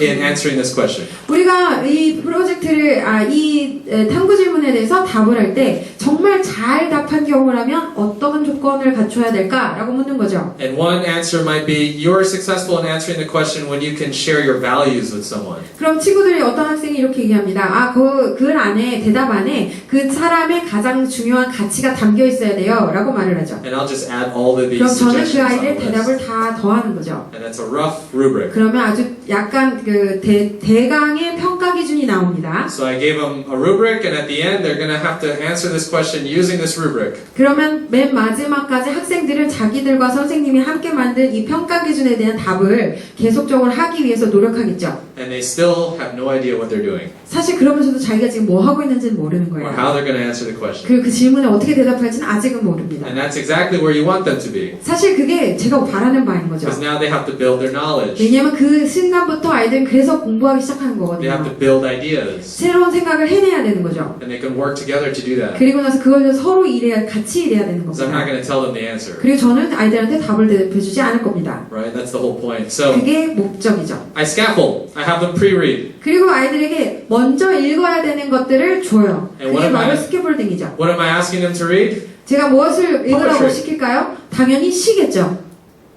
S2: in answering this question?
S1: 우리가 이 프로젝트를, 이 탐구 질문에 대해서 답을 할 때 정말 잘 답한 경우라면 어떤 조건을 갖춰야 될까라고 묻는 거죠.
S2: And one answer might be, you're successful in answering the question when you can share your values with someone.
S1: 그럼 친구들이 어떤 학생이 이렇게 얘기합니다. 그 글 안에, 대답 안에 그 사람의 가장 중요한 가치가 담겨 있어야 돼요. 라고 말을 하죠.
S2: And I'll just add all of these
S1: 그럼 저는 그
S2: suggestions on
S1: 아이들
S2: the
S1: 대답을
S2: list.
S1: 다 더하는 거죠.
S2: And that's a rough rubric.
S1: 그러면 아주 약간 그 대강의 평가 기준이 기준이 나옵니다.
S2: So I gave them a rubric, and at the end, they're going to have to answer this question using this rubric.
S1: 그러면 맨 마지막까지 학생들은 자기들과 선생님이 함께 만든 이 평가 기준에 대한 답을 계속적으로 하기 위해서 노력하겠죠.
S2: And they still have no idea what they're doing
S1: 사실 그러면서도 자기가 지금 뭐 하고 있는지는 모르는
S2: or
S1: 거예요.
S2: how they're going to answer the question.
S1: 그리고 그 질문에 어떻게 대답할지는 아직은 모릅니다.
S2: And that's exactly where you want them to be.
S1: 사실 그게 제가 바라는 바인 거죠.
S2: Because now they have to build their knowledge.
S1: 왜냐면 그 순간부터 아이들은 그래서 공부하기 시작하는
S2: They have
S1: 거거든요.
S2: to build ideas.
S1: 새로운 생각을 해내야 되는 거죠.
S2: And they can work together to do that.
S1: 그리고 나서 그걸 서로 같이 일해야 되는
S2: Because I'm not
S1: 겁니다.
S2: going to tell them the answer.
S1: 그리고 저는 아이들한테 답을 대답해주지 않을 겁니다.
S2: Right? That's the whole point. So
S1: 그게 목적이죠.
S2: I scaffold. I have them pre-read.
S1: 그리고 아이들에게 먼저 읽어야 되는 것들을 줘요.
S2: And
S1: 그게
S2: what am
S1: 바로
S2: I-
S1: 스캐폴딩이죠.
S2: What am I asking them to read?
S1: 제가 무엇을 읽으라고
S2: Poetry.
S1: 시킬까요? 당연히 시겠죠.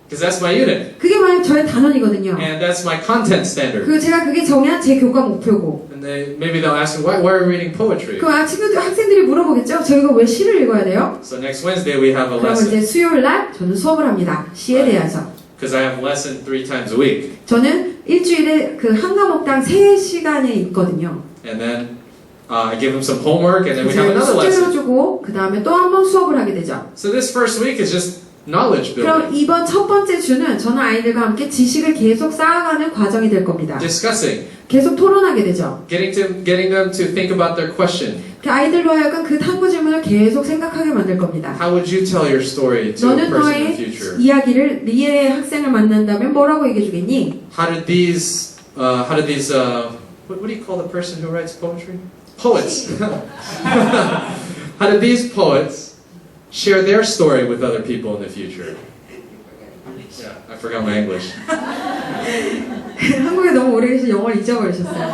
S2: Because that's my unit.
S1: 그게 바로 저의 단원이거든요.
S2: And that's my content standard.
S1: 그리고 제가 그게 정한 제 교과 목표고.
S2: And maybe they'll ask me, why are we reading poetry?
S1: 그 친구들, 학생들이 물어보겠죠. 저희가 왜 시를 읽어야 돼요?
S2: So next Wednesday we have a
S1: 그럼 이제
S2: lesson.
S1: 수요일 날 저는 수업을 합니다. 시에 대해서.
S2: Because I have lesson 3 times a week.
S1: 저는 일주일에 그 한 과목당 3시간이 있거든요.
S2: And then I give them some homework and then we have
S1: 그래서
S2: another
S1: 숙제를
S2: lesson.
S1: 주고 그 다음에 또 한 번 수업을 하게 되죠.
S2: So this first week is just knowledge building.
S1: 그럼 이번 첫 번째 주는 저는 아이들과 함께 지식을 계속 쌓아가는 과정이 될 겁니다.
S2: Discussing.
S1: 계속 토론하게 되죠.
S2: Getting them to think about their question.
S1: 그 아이들로 하여금 그 탐구 질문을 계속 생각하게 만들 겁니다.
S2: How would you tell your story to a
S1: 너는
S2: person in the
S1: 너의
S2: future?
S1: 이야기를 리의 학생을 만난다면 뭐라고 얘기해 주겠니?
S2: How did these what do you call the person who writes poetry? Poets. How did these poets share their story with other people in the future? Yeah, I forgot my English.
S1: 한국에 너무 오래 계셔서 영어를 잊어버리셨어요.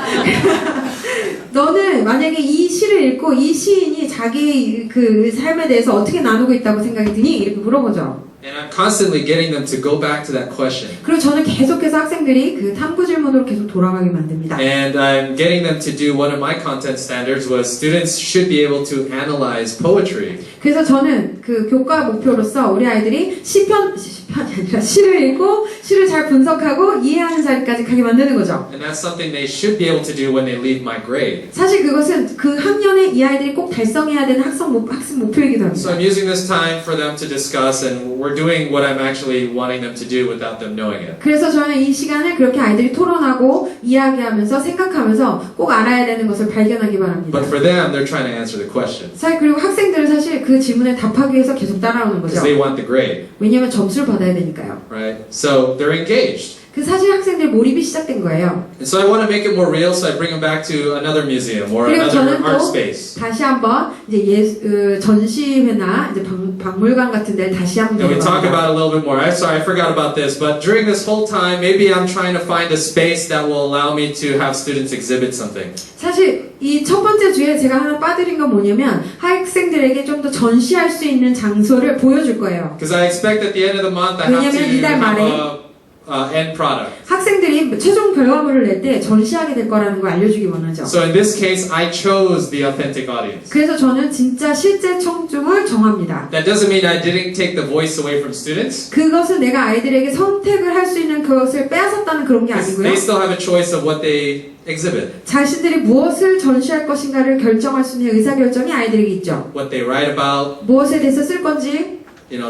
S1: 너는 만약에 이 시를 읽고 이 시인이 자기 그 삶에 대해서 어떻게 나누고 있다고 생각이 드니? 이렇게 물어보죠.
S2: And I'm constantly getting them to go back to that question.
S1: 그리고 저는 계속해서 학생들이 그 탐구 질문으로 계속 돌아가게 만듭니다.
S2: And I'm getting them to do one of my content standards was students should be able to analyze poetry.
S1: 그래서 저는 그 교과 목표로서 우리 아이들이 시편이 아니라 시를 읽고 시를 잘 분석하고 이해하는 자리까지 가게 만드는 거죠.
S2: And that's something they should be able to do when they leave my grade.
S1: 사실 그것은 그 학년에 이 아이들이 꼭 달성해야 되는 학습 목표이기도
S2: So
S1: 합니다.
S2: I'm using this time for them to discuss, and we're doing what I'm actually wanting them to do without them knowing it.
S1: 그래서 저는 이 시간을 그렇게 아이들이 토론하고 이야기하면서 생각하면서 꼭 알아야 되는 것을 발견하기 바랍니다.
S2: But for them, they're trying to answer the question
S1: 사실 그리고 학생들은 사실 그 질문에 답하기 위해서 계속 따라오는
S2: because
S1: 거죠.
S2: they want the grade,
S1: 왜냐하면 점수를 받아야 되니까요.
S2: right? So they're engaged.
S1: 그 사실 학생들 몰입이 시작된 거예요.
S2: And so I want to make it more real, so I bring them back to another museum or
S1: 그리고
S2: another
S1: 저는
S2: art
S1: 또
S2: space.
S1: 다시 한번 이제 전시회나 이제 박물관 같은 데를 다시 한번
S2: And we talk
S1: 데려갑니다.
S2: about it a little bit more. I'm sorry, I forgot about this, but during this whole time, maybe I'm trying to find a space that will allow me to have students exhibit something.
S1: 사실 이 첫 번째 주에 제가 하나 빠뜨린 건 뭐냐면 학생들에게 좀 더 전시할 수 있는 장소를 보여줄 거예요.
S2: Because I expect at the end of the month, I have
S1: 왜냐면
S2: to
S1: 이달
S2: have
S1: 말에
S2: a end product.
S1: 학생들이 최종 결과물을 낼 때 전시하게 될 거라는 걸 알려주기 원하죠.
S2: So in this case, I chose the authentic audience.
S1: 그래서 저는 진짜 실제 청중을 정합니다.
S2: That doesn't mean I didn't take the voice away from students.
S1: 그것은 내가 아이들에게 선택을 할 수 있는 그것을 빼앗았다는 그런 게
S2: Because
S1: 아니고요.
S2: they still have a choice of what they exhibit,
S1: 자신들이 무엇을 전시할 것인가를 결정할 수 있는 의사결정이 아이들에게 있죠.
S2: what they write about,
S1: 무엇에 대해서 쓸 건지,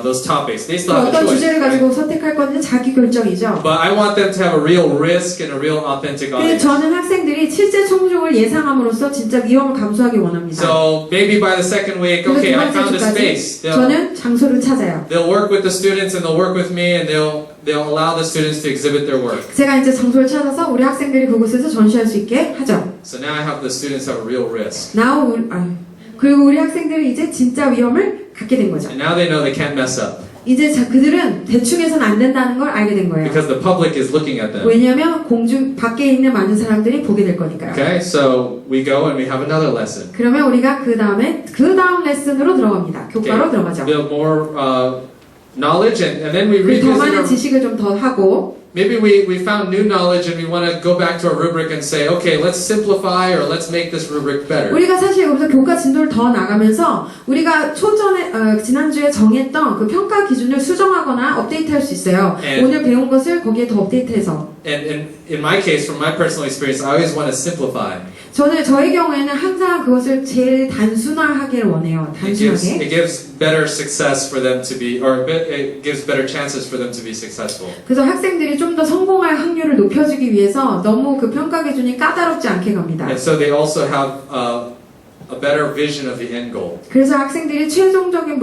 S2: those topics. They
S1: 또
S2: still have a
S1: 어떤
S2: choice.
S1: 주제를
S2: right?
S1: 가지고 선택할 건지 자기 결정이죠.
S2: But I want them to have a real risk and a real authentic
S1: 근데
S2: audience.
S1: 저는 학생들이 실제 청중을 예상함으로써 진짜 위험을 감수하기 원합니다.
S2: So maybe by the second week,
S1: 그래서
S2: okay,
S1: 두
S2: I
S1: 번째
S2: found a
S1: 주까지
S2: space.
S1: 저는 장소를 찾아요.
S2: They'll work with the students and they'll work with me and they'll allow the students to exhibit their work.
S1: 제가 이제 장소를 찾아서 우리 학생들이 그곳에서 전시할 수 있게 하죠.
S2: So now I have the students have a real risk.
S1: 그리고 우리 학생들이 이제 진짜 위험을 갖게 된 거죠.
S2: And now they know they can't mess up
S1: 이제 그들은 대충 해서는 안 된다는 걸 알게 된 거예요.
S2: because the public is looking at them.
S1: 왜냐하면 공중 밖에 있는 많은 사람들이 보게 될 거니까요.
S2: Okay, so we go and we have another lesson.
S1: 그러면 우리가 그 다음 레슨으로 들어갑니다. 교과로 들어가죠.
S2: Build more knowledge and then we
S1: 그 더
S2: revisit
S1: 많은
S2: our,
S1: 지식을 좀 더 하고
S2: maybe we found new knowledge and we want to go back to our rubric and say, okay, let's simplify or let's make this rubric better.
S1: 우리가 사실 여기서 교과 진도를 더 나가면서 우리가 지난주에 정했던 그 평가 기준을 수정하거나 업데이트할 수 있어요.
S2: 네.
S1: 오늘 배운 것을 거기에 더 업데이트해서
S2: and in my case, from my personal experience, I always want to simplify.
S1: 저희 경우에는 항상 그것을 제일 단순화하기를 원해요.
S2: It gives
S1: 단순하게.
S2: better success for them to be, or it gives better chances for them to be successful.
S1: 그래서 학생들이 좀 더 성공할 확률을 높여주기 위해서 너무 그 평가 기준이 까다롭지 않게 갑니다.
S2: And so they also have a better vision of the end goal.
S1: 그래서 학생들이 최종적인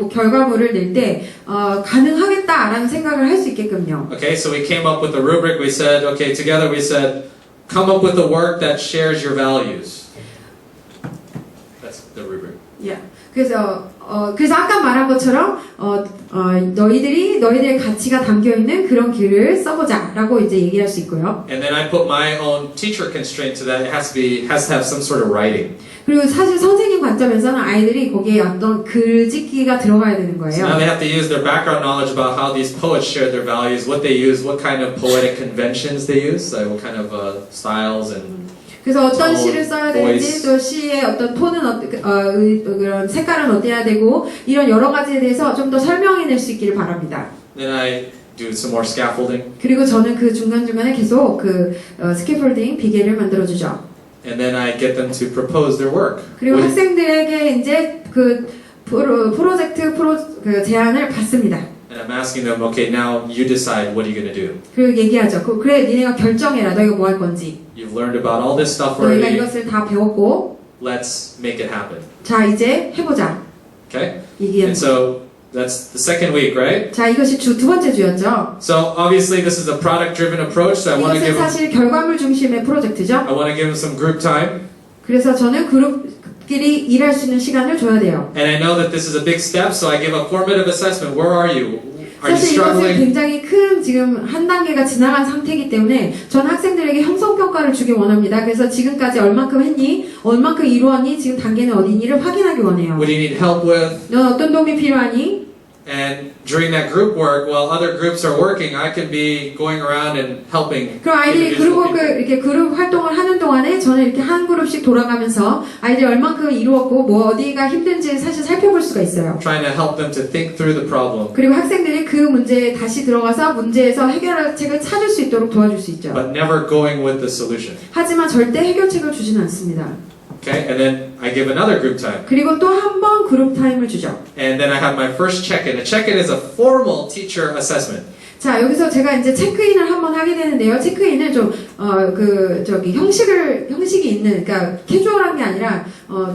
S1: 결과물을 낼 때 가능하겠다라는 생각을 할 수 있게끔요.
S2: Okay, so we came up with the rubric. We said, okay, together we said, come up with a work that shares your values. That's the rubric.
S1: Yeah. 그래서 아까 말한 것처럼 너희들의 가치가 담겨 있는 그런 글을 써보자라고 이제 얘기할 수 있고요.
S2: And then I put my own teacher constraint to that. It has to have some sort of writing.
S1: 그리고 사실 선생님 관점에서는 아이들이 거기에 어떤 글짓기가 들어가야 되는
S2: So now
S1: 거예요.
S2: they have to use their background knowledge about how these poets shared their values, what they use, what kind of poetic conventions they use, like what kind of styles and
S1: 그래서 어떤
S2: tone,
S1: 시를 써야 되는지,
S2: voice.
S1: 또 시의 어떤 톤은 그런 색깔은 어때야 되고 이런 여러 가지에 대해서 좀 더 설명해낼 수 있기를 바랍니다.
S2: Then I do some more scaffolding.
S1: 그리고 저는 그 중간중간에 계속 스캐폴딩 비계를 만들어주죠.
S2: And then I get them to propose their work.
S1: 그리고
S2: With-
S1: 학생들에게 이제 그 프로젝트 제안을 받습니다.
S2: And I'm asking them, okay, now you decide what are you going to do.
S1: 그리고 얘기하죠. 그래, 니네가 결정해라. 너희가 뭐 할 건지.
S2: You've learned about all this stuff
S1: 너희가
S2: already.
S1: 이것을 다 배웠고,
S2: Let's make it happen.
S1: 자, 이제 해보자.
S2: Okay?
S1: 얘기하는
S2: And so that's the second week, right?
S1: 자, 이것이 두 번째 주였죠.
S2: So obviously this is a product-driven approach. So I want to
S1: 이것은
S2: give them,
S1: 사실 결과물 중심의 프로젝트죠.
S2: I want to give them some group time.
S1: 그래서 저는 그룹끼리 일할 수 있는 시간을 줘야 돼요.
S2: And I know that this is a big step, so I give a formative assessment. Where are you? Are you
S1: 사실 이것은
S2: struggling?
S1: 굉장히 큰 지금 한 단계가 지나간 상태이기 때문에 저는 학생들에게 형성평가를 주기 원합니다. 그래서 지금까지 얼만큼 했니? 얼만큼 이루었니? 지금 단계는 어디니를 확인하기 원해요.
S2: What do you need help with?
S1: 넌 어떤 도움이 필요하니?
S2: And during that group work, while other groups are working, I could be going around and helping
S1: 그럼 아이들이
S2: individual people.
S1: 이렇게 그룹 활동을 하는 동안에 저는 이렇게 한 그룹씩 돌아가면서 아이들이 얼만큼 이루었고 뭐 어디가 힘든지 사실 살펴볼 수가 있어요.
S2: Trying to help them to think through the problem,
S1: 그리고 학생들이 그 문제에 다시 들어가서 문제에서 해결책을 찾을 수 있도록 도와줄 수 있죠.
S2: but never going with the solution.
S1: 하지만 절대 해결책을 주지는 않습니다.
S2: Okay, and then I give another group time.
S1: 그리고 또 한 번 그룹 타임을 주죠.
S2: And then I have my first check-in. A check-in is a formal teacher assessment.
S1: 자, 여기서 제가 이제 체크인을 한번 하게 되는데요. 체크인은 좀, 형식이 있는, 그러니까, 캐주얼한 게 아니라,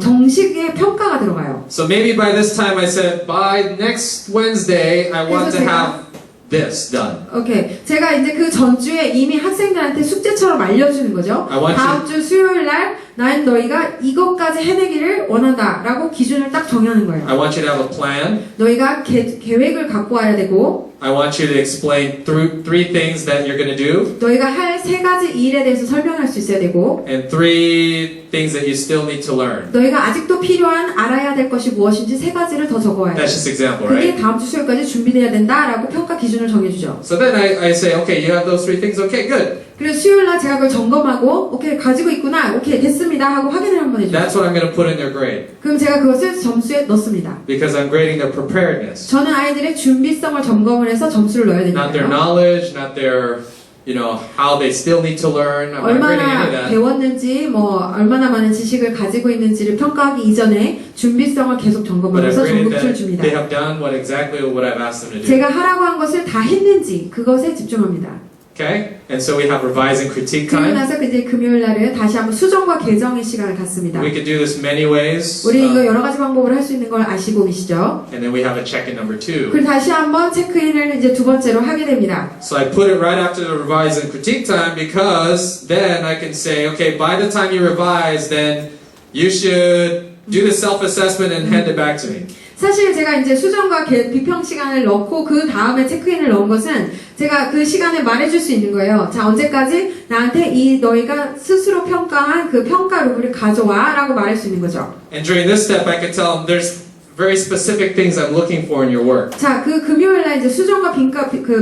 S1: 정식의 평가가 들어가요.
S2: So maybe by this time I said, by next Wednesday, I want to have this done.
S1: 오케이. 제가 이제 그 전주에 이미 학생들한테 숙제처럼 알려주는 거죠.
S2: I want
S1: 다음 주 수요일 날, 난 너희가 이것까지 해내기를 원한다. 라고 기준을 딱 정하는 거예요.
S2: I want you to have a plan.
S1: 너희가 계획을 갖고 와야 되고,
S2: I want you to explain through 3 things that you're going to do,
S1: 너희가 할 3가지 일에 대해서 설명할 수 있어야 되고,
S2: and 3 things that you still need to learn.
S1: 너희가 아직도 필요한 알아야 될 것이 무엇인지 3가지를 더 적어야 돼.
S2: That's just example,
S1: 그게
S2: right?
S1: 다음 주 수요일까지 준비돼야 된다라고 평가 기준을 정해주죠.
S2: So then I say, okay, you have those 3 things, okay, good.
S1: 그래서 수요일 날 제가 그걸 점검하고 오케이 가지고 있구나 오케이 됐습니다 하고 확인을 한번 해줘요.
S2: That's what I'm going to put in their grade,
S1: 그럼 제가 그것을 점수에 넣습니다.
S2: because I'm grading their preparedness.
S1: 저는 아이들의 준비성을 점검을 해서 점수를 넣어야
S2: Not their
S1: 되니까요.
S2: knowledge, not their, how they still need to learn. I'm not grading any of
S1: 얼마나
S2: that.
S1: 배웠는지 얼마나 많은 지식을 가지고 있는지를 평가하기 이전에 준비성을 계속
S2: But I've
S1: 점검하면서
S2: graded
S1: 점수를
S2: that
S1: 줍니다.
S2: they have done exactly what I've asked them to do.
S1: 제가 하라고 한 것을 다 했는지 그것에 집중합니다.
S2: Okay? And so we have revise and critique
S1: 그리고
S2: time.
S1: 나서 이제 금요일 날은 다시 한번 수정과 개정의 시간을 갖습니다.
S2: We could do this many ways.
S1: 우리 이거 여러 가지 방법을 할 수 있는 걸 아시고 계시죠?
S2: And then we have a check-in number 2.
S1: 그리고 다시 한번 체크인을 이제 두 번째로 하게 됩니다.
S2: So I put it right after the revise and critique time because then I can say, okay, by the time you revise, then you should do the self-assessment and hand it back to me.
S1: 사실 제가 이제 수정과 비평 시간을 넣고 그 다음에 체크인을 넣은 것은 제가 그 시간에 말해줄 수 있는 거예요. 자, 언제까지 나한테 너희가 스스로 평가한 그 평가 루브를 가져와 라고 말할 수 있는 거죠.
S2: And during this step, I could tell them there's very specific things I'm looking for in your work.
S1: 자, 그 금요일 날 이제 수정과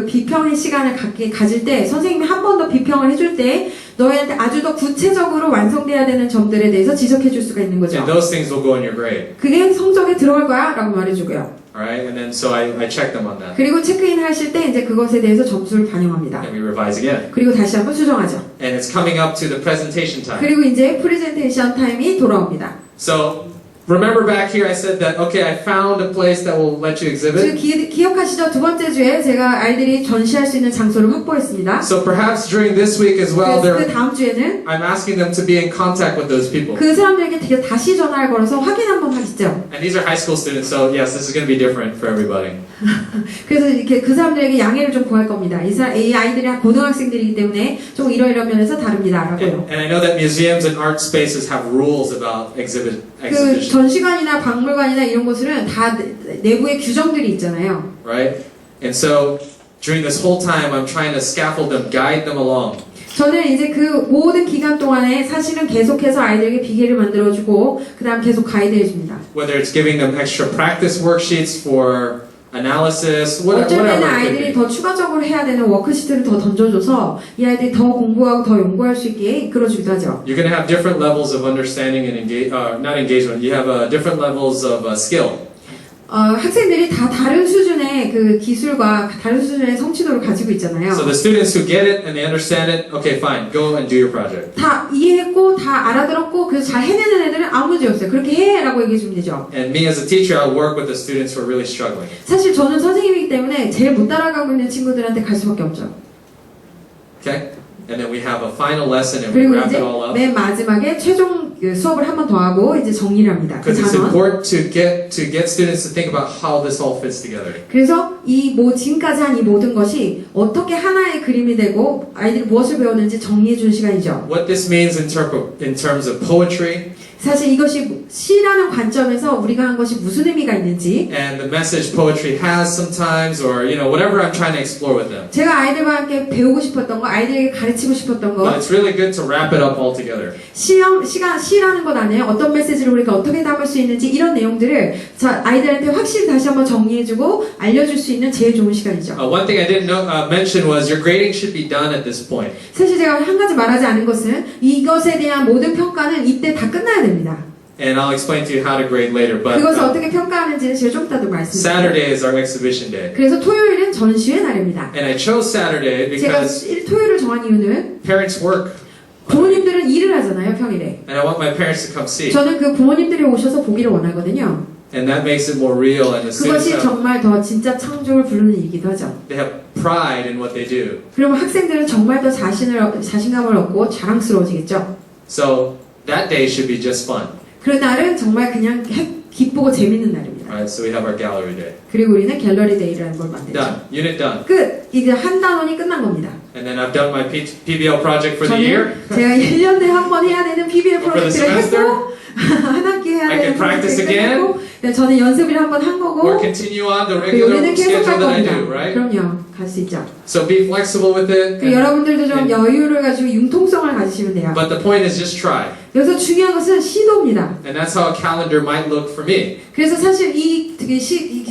S1: 비평의 시간을 가질 때 선생님이 한 번 더 비평을 해줄 때 너희한테 아주 더 구체적으로 완성돼야 되는 점들에 대해서 지적해 줄 수가 있는 거죠.
S2: And those things will go in your grade.
S1: 그게 성적에 들어갈 거야 라고 말해주고요.
S2: All right, and then so I check them on that,
S1: 그리고 체크인 하실 때 이제 그것에 대해서 점수를 반영합니다.
S2: and we revise again.
S1: 그리고 다시 한번 수정하죠.
S2: And it's coming up to the presentation time.
S1: 그리고 이제 프레젠테이션 타임이 돌아옵니다.
S2: So remember back here I said that okay, I found a place that will let you
S1: 지금
S2: exhibit.
S1: 기억하시죠? 두 번째 주에 제가 아이들이 전시할 수 있는 장소를 확보했습니다.
S2: So perhaps during this week as well,
S1: 그래서 그
S2: they're,
S1: 다음 주에는
S2: I'm asking them to be in contact with those people.
S1: 그 사람들에게 다시 전화를 걸어서 확인 한번 하시죠.
S2: And these are high school students, so yes, this is going to be different for everybody.
S1: 그래서 이렇게 그 사람들에게 양해를 좀 구할 겁니다. 이 아이들이 고등학생들이기 때문에 좀 이러이러 면에서 다릅니다라고요.
S2: And I know that museums and art spaces have rules about
S1: 그
S2: exhibition,
S1: 전시관이나 박물관이나 이런 곳은 다 내부에 규정들이 있잖아요.
S2: right? And so during this whole time, I'm trying to scaffold them, guide them along.
S1: 저는 이제 그 모든 기간 동안에 사실은 계속해서 아이들에게 비계를 만들어주고 그 다음 계속 가이드해줍니다.
S2: Whether it's giving them extra practice worksheets for analysis,
S1: 어쩔 때는
S2: whatever it
S1: 아이들이
S2: could be.
S1: 더 추가적으로 해야 되는 워크시트를 더 던져줘서 이 아이들이 더 공부하고 더 연구할 수 있게 이끌어주기도 하죠.
S2: You're going to have different levels of understanding and not engagement. You have different levels of skill.
S1: 학생들이 다 다른 수준의 그 기술과 다른 수준의 성취도를 가지고 있잖아요.
S2: So the students who get it and they understand it, okay, fine, go and do your project.
S1: 다 이해했고 다 알아들었고 그래서 잘 해내는 애들은 아무 문제 없어요. 그렇게 해라고 얘기해 주면 되죠.
S2: And me as a teacher, I'll work with the students who are really struggling.
S1: 사실 저는 선생님이기 때문에 제일 못 따라가고 있는 친구들한테 갈 수밖에 없죠.
S2: Okay? And then we have a final lesson and we
S1: 그리고
S2: wrap
S1: 이제
S2: it all up.
S1: 맨 마지막에 최종 수업을 한 번 더 하고 이제 정리를 합니다. 그
S2: Because it's
S1: 단원.
S2: important to get students to think about how this all fits together.
S1: 그래서 지금까지 한 이 모든 것이 어떻게 하나의 그림이 되고 아이들이 무엇을 배웠는지 정리해 주는 시간이죠.
S2: What this means in terms of poetry
S1: 사실 이것이 시라는 관점에서 우리가 한 것이 무슨 의미가 있는지
S2: and the message poetry has sometimes, or whatever I'm trying to explore with them.
S1: 제가 아이들과 함께 배우고 싶었던 거, 아이들에게 가르치고 싶었던
S2: But
S1: 거
S2: it's really good to wrap it up all together.
S1: 시라는 것 안에 어떤 메시지를 우리가 어떻게 담을 수 있는지 이런 내용들을 아이들한테 확실히 다시 한번 정리해주고 알려줄 수 있는 제일 좋은 시간이죠.
S2: One thing I didn't mention was your grading should be done at this point.
S1: 사실 제가 한 가지 말하지 않은 것은 이것에 대한 모든 평가는 이때 다 끝나야 됩니다.
S2: And I'll explain to you how to grade later. But
S1: 그것을 어떻게 평가하는지는 제가 좀 이따 더 말씀드릴게요.
S2: Saturday is our exhibition day.
S1: 그래서 토요일은 전시회 날입니다.
S2: And I chose Saturday
S1: 제가
S2: because
S1: 토요일을 정한 이유는
S2: parents work.
S1: 부모님들은 일을 하잖아요, 평일에.
S2: And I want my parents to come see.
S1: 저는 그 부모님들이 오셔서 보기를 원하거든요.
S2: And that makes it more real. And the students
S1: 그것이 정말 더 진짜 창조를 부르는 일이기도 하죠.
S2: they have pride in what they do.
S1: 그러면 학생들은 정말 더 자신감을 얻고 자랑스러워지겠죠.
S2: So that day should be just fun.
S1: 그 날은 정말 그냥 기쁘고 재밌는 날입니다.
S2: Right? So we have our gallery day.
S1: 그리고 우리는 갤러리 데이라는 걸 만들죠.
S2: Done. Unit done.
S1: 끝! 이제 한 단원이 끝난 겁니다.
S2: And then I've done my PBL project for the year.
S1: 제가 1년에 한 번 해야 되는 PBL
S2: For the
S1: 프로젝트를
S2: semester.
S1: 했고 한 학기 해야
S2: I
S1: 되는
S2: can practice
S1: 프로젝트를
S2: again.
S1: 했고 저는 연습을 한 번 한
S2: Or
S1: 거고
S2: continue on the
S1: 그리고
S2: regular
S1: 우리는 계속
S2: schedule
S1: 할
S2: that I
S1: 겁니다.
S2: do, right?
S1: 그럼요. 갈 수 있죠.
S2: So be flexible with it.
S1: 그 여러분들도 좀
S2: and-
S1: 여유를 가지고 융통성을 가지시면 돼요.
S2: But the point is just try.
S1: 여기서 중요한 것은 시도입니다.
S2: And that's how a calendar might look for me.
S1: 그래서 사실 이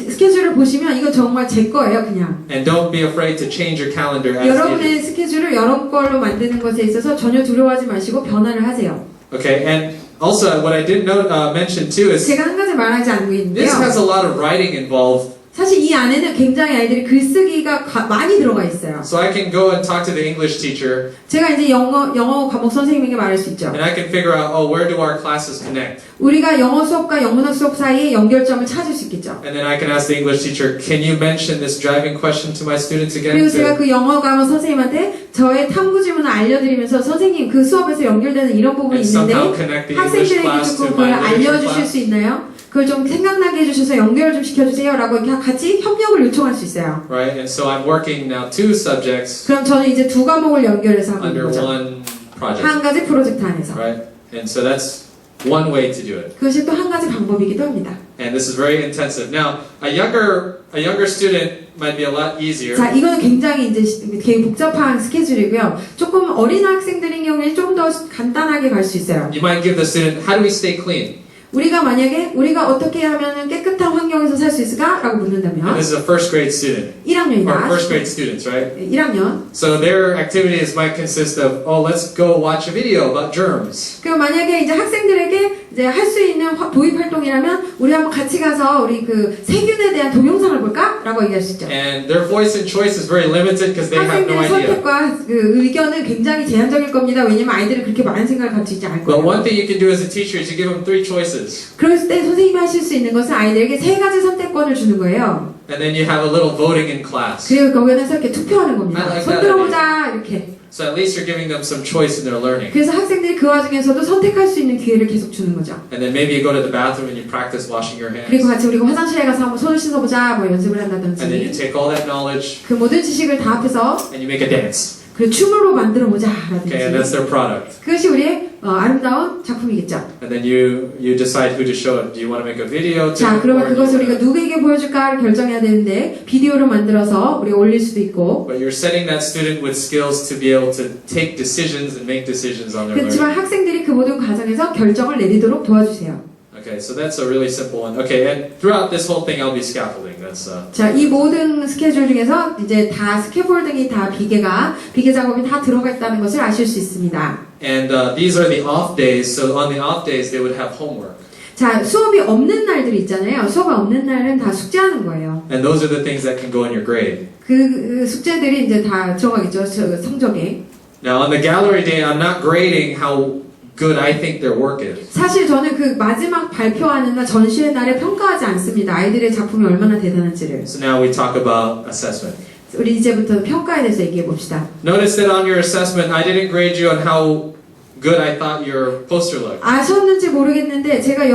S1: 스케줄을 보시면 이거 정말 제 거예요, 그냥.
S2: And don't be afraid to change your calendar as needed.
S1: 여러분의 스케줄을 여러분 걸로 만드는 것에 있어서 전혀 두려워하지 마시고 변화를 하세요.
S2: Okay, and also what I didn't mention too is
S1: 제가 한 가지 말하지 않고
S2: this
S1: 있는데요.
S2: has a lot of writing involved.
S1: 사실 이 안에는 굉장히 아이들이 글쓰기가 많이 들어가 있어요.
S2: So I can go and talk to the English teacher
S1: 제가 이제 영어 과목 선생님에게 말할 수 있죠.
S2: and I can figure out, oh, where do our classes connect?
S1: 우리가 영어 수업과 영문학 수업 사이에 연결점을 찾을 수 있겠죠.
S2: And then I can ask the English teacher, can you mention this driving question to my students again?
S1: 그리고 제가 그 영어 과목 선생님한테 저의 탐구 질문을 알려드리면서 선생님 그 수업에서 연결되는 이런 부분이
S2: And
S1: 있는데
S2: somehow connect the English
S1: 학생들에게
S2: class to
S1: 조금 그걸
S2: my literature
S1: 알려주실
S2: class.
S1: 수 있나요? 그걸 좀 생각나게 해주셔서 연결 좀 시켜주세요 라고 이렇게 같이 협력을 요청할 수 있어요.
S2: Right, and so I'm working now 2 subjects
S1: 그럼 저는 이제 두 과목을 연결해서 하고 있는
S2: under
S1: 거죠.
S2: one project.
S1: 한 가지 프로젝트 안에서.
S2: Right, and so that's one way to do it.
S1: 그것이 또 한 가지 방법이기도 합니다.
S2: And this is very intensive. Now, a younger student might be a lot easier.
S1: 자, 이거는 굉장히 이제 되게 복잡한 스케줄이고요. 조금 어린 학생들인 경우에는 좀 더 간단하게 갈 수 있어요.
S2: You might give the student, how do we stay clean?
S1: 우리가 만약에 우리가 어떻게 하면 깨끗한 환경에서 살 수 있을까? 라고
S2: And
S1: 묻는다면
S2: this is a first grade student, or
S1: 1학년이다.
S2: first grade students, right?
S1: 1학년.
S2: So their activities might consist of, oh, let's go watch a video about germs.
S1: 그 만약에 이제 학생들에게 이제 할 수 있는 도입 활동이라면 우리 한번 같이 가서 우리 그 세균에 대한 동영상을 볼까? 라고 얘기할 수 있죠.
S2: And their voice and choice is very limited because they have no
S1: 학생들의
S2: idea.
S1: 선택과 그 의견은 굉장히 제한적일 겁니다. 왜냐면 아이들은 그렇게 많은 생각을 가지지 않을
S2: But
S1: 거예요.
S2: one thing you can do as a teacher is you give them 3 choices.
S1: 그럴 때 선생님이 하실 수 있는 것은 아이들에게 3가지 선택권을 주는 거예요.
S2: And then you have a little voting in class.
S1: 그리고 거기에서 이렇게 투표하는 겁니다.
S2: I like
S1: 손
S2: that
S1: 들어보자 이렇게.
S2: So at least you're giving them some choice in their learning.
S1: 그래서 학생들이 그 와중에서도 선택할 수 있는 기회를 계속 주는 거죠.
S2: And then maybe you go to the bathroom and you practice washing your hands.
S1: 그리고 같이 우리가 화장실에 가서 한번 손을 씻어보자 뭐 연습을
S2: And then you
S1: 한다든지
S2: take all that knowledge
S1: 그 모든 지식을 다 합해서
S2: and you make a dance.
S1: 그 춤으로 만들어보자
S2: Okay, and that's
S1: 라든지
S2: their product.
S1: 그것이 우리의 아름다운 작품이겠죠.
S2: And then you decide who to show it. Do you want to make a video?
S1: 자, 그러면
S2: or
S1: 그것을
S2: you-
S1: 우리가 누구에게 보여줄까를 결정해야 되는데 비디오로 만들어서 우리가 올릴 수도 있고
S2: But you're setting that student with skills to be able to take decisions and make decisions on their
S1: 그렇지만
S2: learning.
S1: 학생들이 그 모든 과정에서 결정을 내리도록 도와주세요.
S2: Okay, so that's a really simple one. Okay, and throughout this whole thing, I'll be scaffolding. That's
S1: 자, 이 모든 스케줄 중에서 이제 다 스캐폴딩이 다 비계 작업이 다 들어가 있다는 것을 아실 수 있습니다.
S2: and these are the off days. So on the off days, they would have homework,
S1: 자, 수업이 없는 날들이 있잖아요. 수업이 없는 날은 다 숙제하는 거예요.
S2: and those are the things that can go in your grade.
S1: 그 숙제들이 이제 다 들어가겠죠. 성적에.
S2: Now on the gallery day, I'm not grading how good I think their work is.
S1: 사실 저는 그 마지막 발표하는 날 전시회 날에 평가하지 않습니다. 아이들의 작품이 얼마나 대단한지를.
S2: So now we talk about assessment.
S1: 우리 이제부터 평가에 대해서 얘기해 봅시다.
S2: Notice that on your assessment, I didn't grade you on how good I thought your poster looked.
S1: 아셨는지 모르겠는데 제가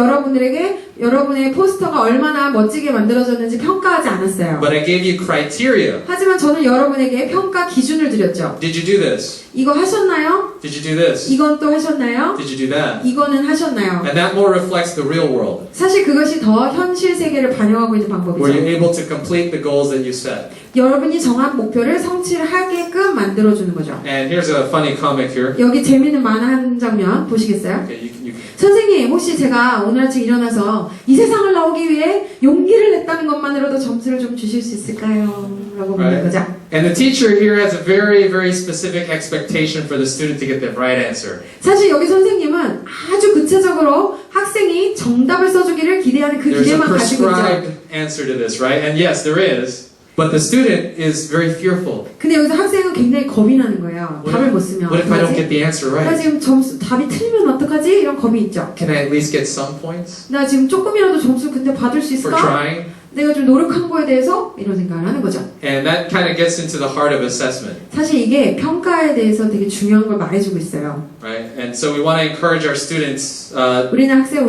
S1: 여러분의 포스터가 얼마나 멋지게 만들어졌는지 평가하지 않았어요.
S2: But I gave you criteria.
S1: 하지만 저는 여러분에게 평가 기준을 드렸죠.
S2: Did you do this?
S1: 이거 하셨나요?
S2: Did you do this?
S1: 이건 또 하셨나요?
S2: Did you do that?
S1: 이거는 하셨나요?
S2: And that more reflects the real world,
S1: 사실 그것이 더 현실 세계를 반영하고 있는
S2: where you're
S1: 방법이죠.
S2: able to complete the goals that you set.
S1: 여러분이 정한 목표를 성취를 하게끔 만들어주는 거죠.
S2: And here's a funny comic here.
S1: 여기 재미있는 만화 한 장면 보시겠어요?
S2: Okay, you
S1: 선생님, 혹시 제가 오늘 아침 일어나서 이 세상을 나오기 위해 용기를 냈다는 것만으로도 점수를 좀 주실 수 있을까요? 라고 묻는 거죠.
S2: And the teacher here has a very, very specific expectation for the student to get the right answer.
S1: 사실 여기 선생님은 아주 구체적으로 학생이 정답을 써주기를 기대하는 그
S2: There's a
S1: 기대만 가지고 있죠.
S2: prescribed answer to this, right? And yes, there is. But the student is very fearful.
S1: 근데 여기서 학생은 굉장히 겁이 나는 거예요. 답을 못 쓰면.
S2: What if I don't
S1: 어떡하지?
S2: get the answer
S1: 나
S2: right?
S1: 지금 답이 틀리면 어떡하지? 이런 겁이 있죠.
S2: Can I at least get some points
S1: 나 지금 조금이라도 점수 근데 받을 수
S2: for
S1: 있을까?
S2: trying?
S1: 내가 좀 노력한 거에 대해서 이런 생각을 하는 거죠.
S2: And that kind of gets into the heart of assessment,
S1: 사실 이게 평가에 대해서 되게 중요한 걸 말해주고 있어요.
S2: right? And so we want to encourage our students
S1: 우리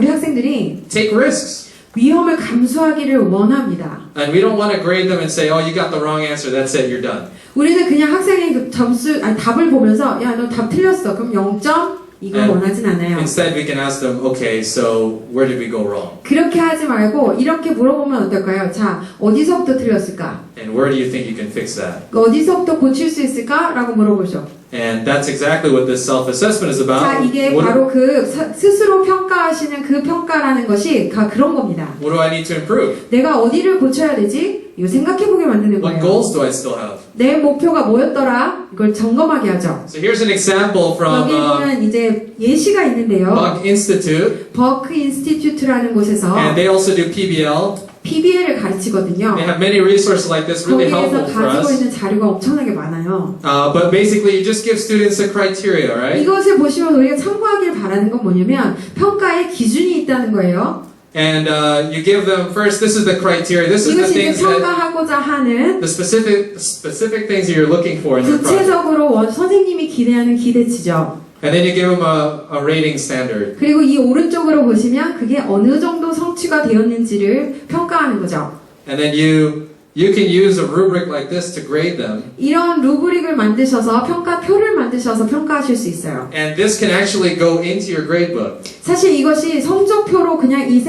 S1: 학생들이
S2: take risks.
S1: 위험을 감수하기를 원합니다.
S2: And we don't want to grade them and say, oh, you got the wrong answer. That's it. You're done.
S1: 우리는 그냥 학생의 그 답을 보면서 야, 너 답 틀렸어. 그럼 0점? 이걸 원하진 않아요.
S2: Instead, we can ask them, okay, so where did we go wrong?
S1: 그렇게 하지 말고 이렇게 물어보면 어떨까요? 자, 어디서부터 틀렸을까?
S2: And where do you think you can fix that?
S1: 어디서부터 고칠 수 있을까? 라고 물어보죠.
S2: And that's exactly what this self-assessment is about.
S1: 자, 이게
S2: What
S1: 바로 그 스스로 평가하시는 그 평가라는 것이 다 그런 겁니다.
S2: do I need to improve?
S1: 내가 어디를 고쳐야 되지? 이거 생각해보게 만드는
S2: What
S1: 거예요.
S2: goals do I still have?
S1: 내 목표가 뭐였더라? 이걸 점검하게 하죠.
S2: So here's an example from
S1: 여기 보면 이제 예시가 있는데요.
S2: Buck Institute,
S1: 버크 인스티튜트라는 곳에서
S2: and they also do PBL.
S1: PBL을 가르치거든요.
S2: They have many resources like this, really
S1: 거기에서
S2: helpful for
S1: 가지고
S2: us.
S1: 있는 자료가 엄청나게 많아요.
S2: But basically, you just give students a criteria, right?
S1: 이것을 보시면 우리가 참고하길 바라는 건 뭐냐면 평가의 기준이 있다는 거예요.
S2: And you give them first. This is the criteria. This is the
S1: 이것이 이제
S2: things that
S1: 평가하고자 하는
S2: the specific things that you're looking for in your project.
S1: 구체적으로 선생님이 기대하는 기대치죠.
S2: And then you give them a rating standard.
S1: 그리고 이 오른쪽으로 보시면 그게 어느 정도 성취가 되었는지를 평가하는 거죠.
S2: And then you can use a rubric like this to grade them.
S1: 이런 루브릭을 만드셔서 평가표를 만드셔서 평가하실 수 있어요.
S2: And this can actually go into your gradebook,
S1: 사실 이것이 성적표로 그냥 이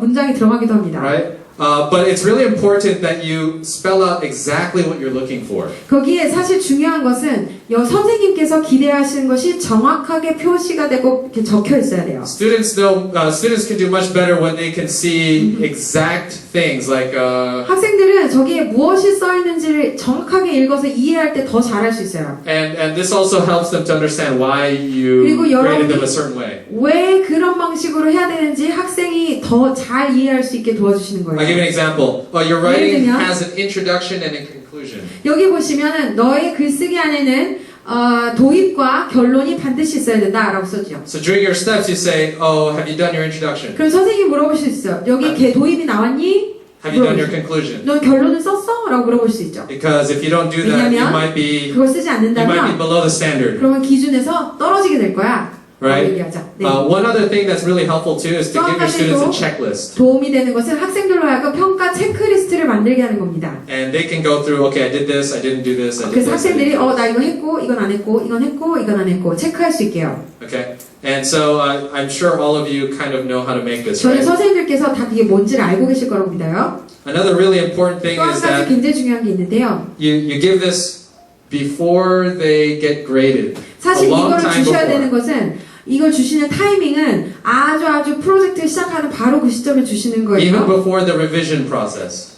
S1: 문장이 들어가기도 합니다.
S2: right? But it's really important that you spell out exactly what you're looking for.
S1: 거기에 사실 중요한 것은 선생님께서 기대하시는 것이 정확하게 표시가 되고 이렇게 적혀 있어야 돼요.
S2: Students can do much better when they can see exact things like
S1: 학생들은 저기에 무엇이 써 있는지를 정확하게 읽어서 이해할 때 더 잘할 수 있어요.
S2: and this also helps them to understand why you
S1: 그리고
S2: graded them
S1: 여러분이
S2: a certain way.
S1: 왜 그런 방식으로 해야 되는지 학생이 더 잘 이해할 수 있게 도와주시는
S2: I'll
S1: 거예요.
S2: give you an example. Your writing
S1: 들면-
S2: has an introduction and a conclusion.
S1: 여기 보시면은 너의 글쓰기 안에는 도입과 결론이 반드시 있어야 된다라고 써죠.
S2: So during your steps, you say, "Oh, have you done your introduction?
S1: 그럼 선생님이 물어볼 수 있어요. 여기 도입이 나왔니?
S2: Have you done your conclusion?"
S1: 너 결론은 썼어? 라고 물어볼 수 있죠.
S2: Because if you don't do that, you
S1: 왜냐면
S2: might be
S1: 그걸 쓰지 않는다면
S2: below the standard,
S1: 그러면 기준에서 떨어지게 될 거야.
S2: right?
S1: 얘기하자. 네.
S2: One other thing that's really helpful too is to
S1: 또
S2: give
S1: 한
S2: your students a
S1: 가지도
S2: checklist,
S1: 도움이 되는 것은 학생들로 하여금 평가 체크리스트를 만들게 하는 겁니다.
S2: and they can go through. Okay, I did this, I didn't do this, I did
S1: 그래서
S2: this. I
S1: 학생들이
S2: didn't do
S1: 나 이거 했고 이건 안 했고 이건 했고 이건 안 했고 체크할 수 있게요.
S2: this. Okay, and so I'm sure all of you kind of know how to make this,
S1: 저는
S2: right?
S1: 선생님들께서 다 그게 뭔지를 알고 계실 거라고 믿어요.
S2: Another really important thing
S1: 또 한
S2: is
S1: 가지
S2: that
S1: 굉장히 중요한 게 있는데요.
S2: you give this before they get graded.
S1: 사실
S2: A long
S1: 이거를
S2: time
S1: 주셔야
S2: before.
S1: 되는 것은 이걸 주시는 타이밍은 아주 프로젝트 시작하는 바로 그 시점에 주시는
S2: Even
S1: 거예요.
S2: before the revision process.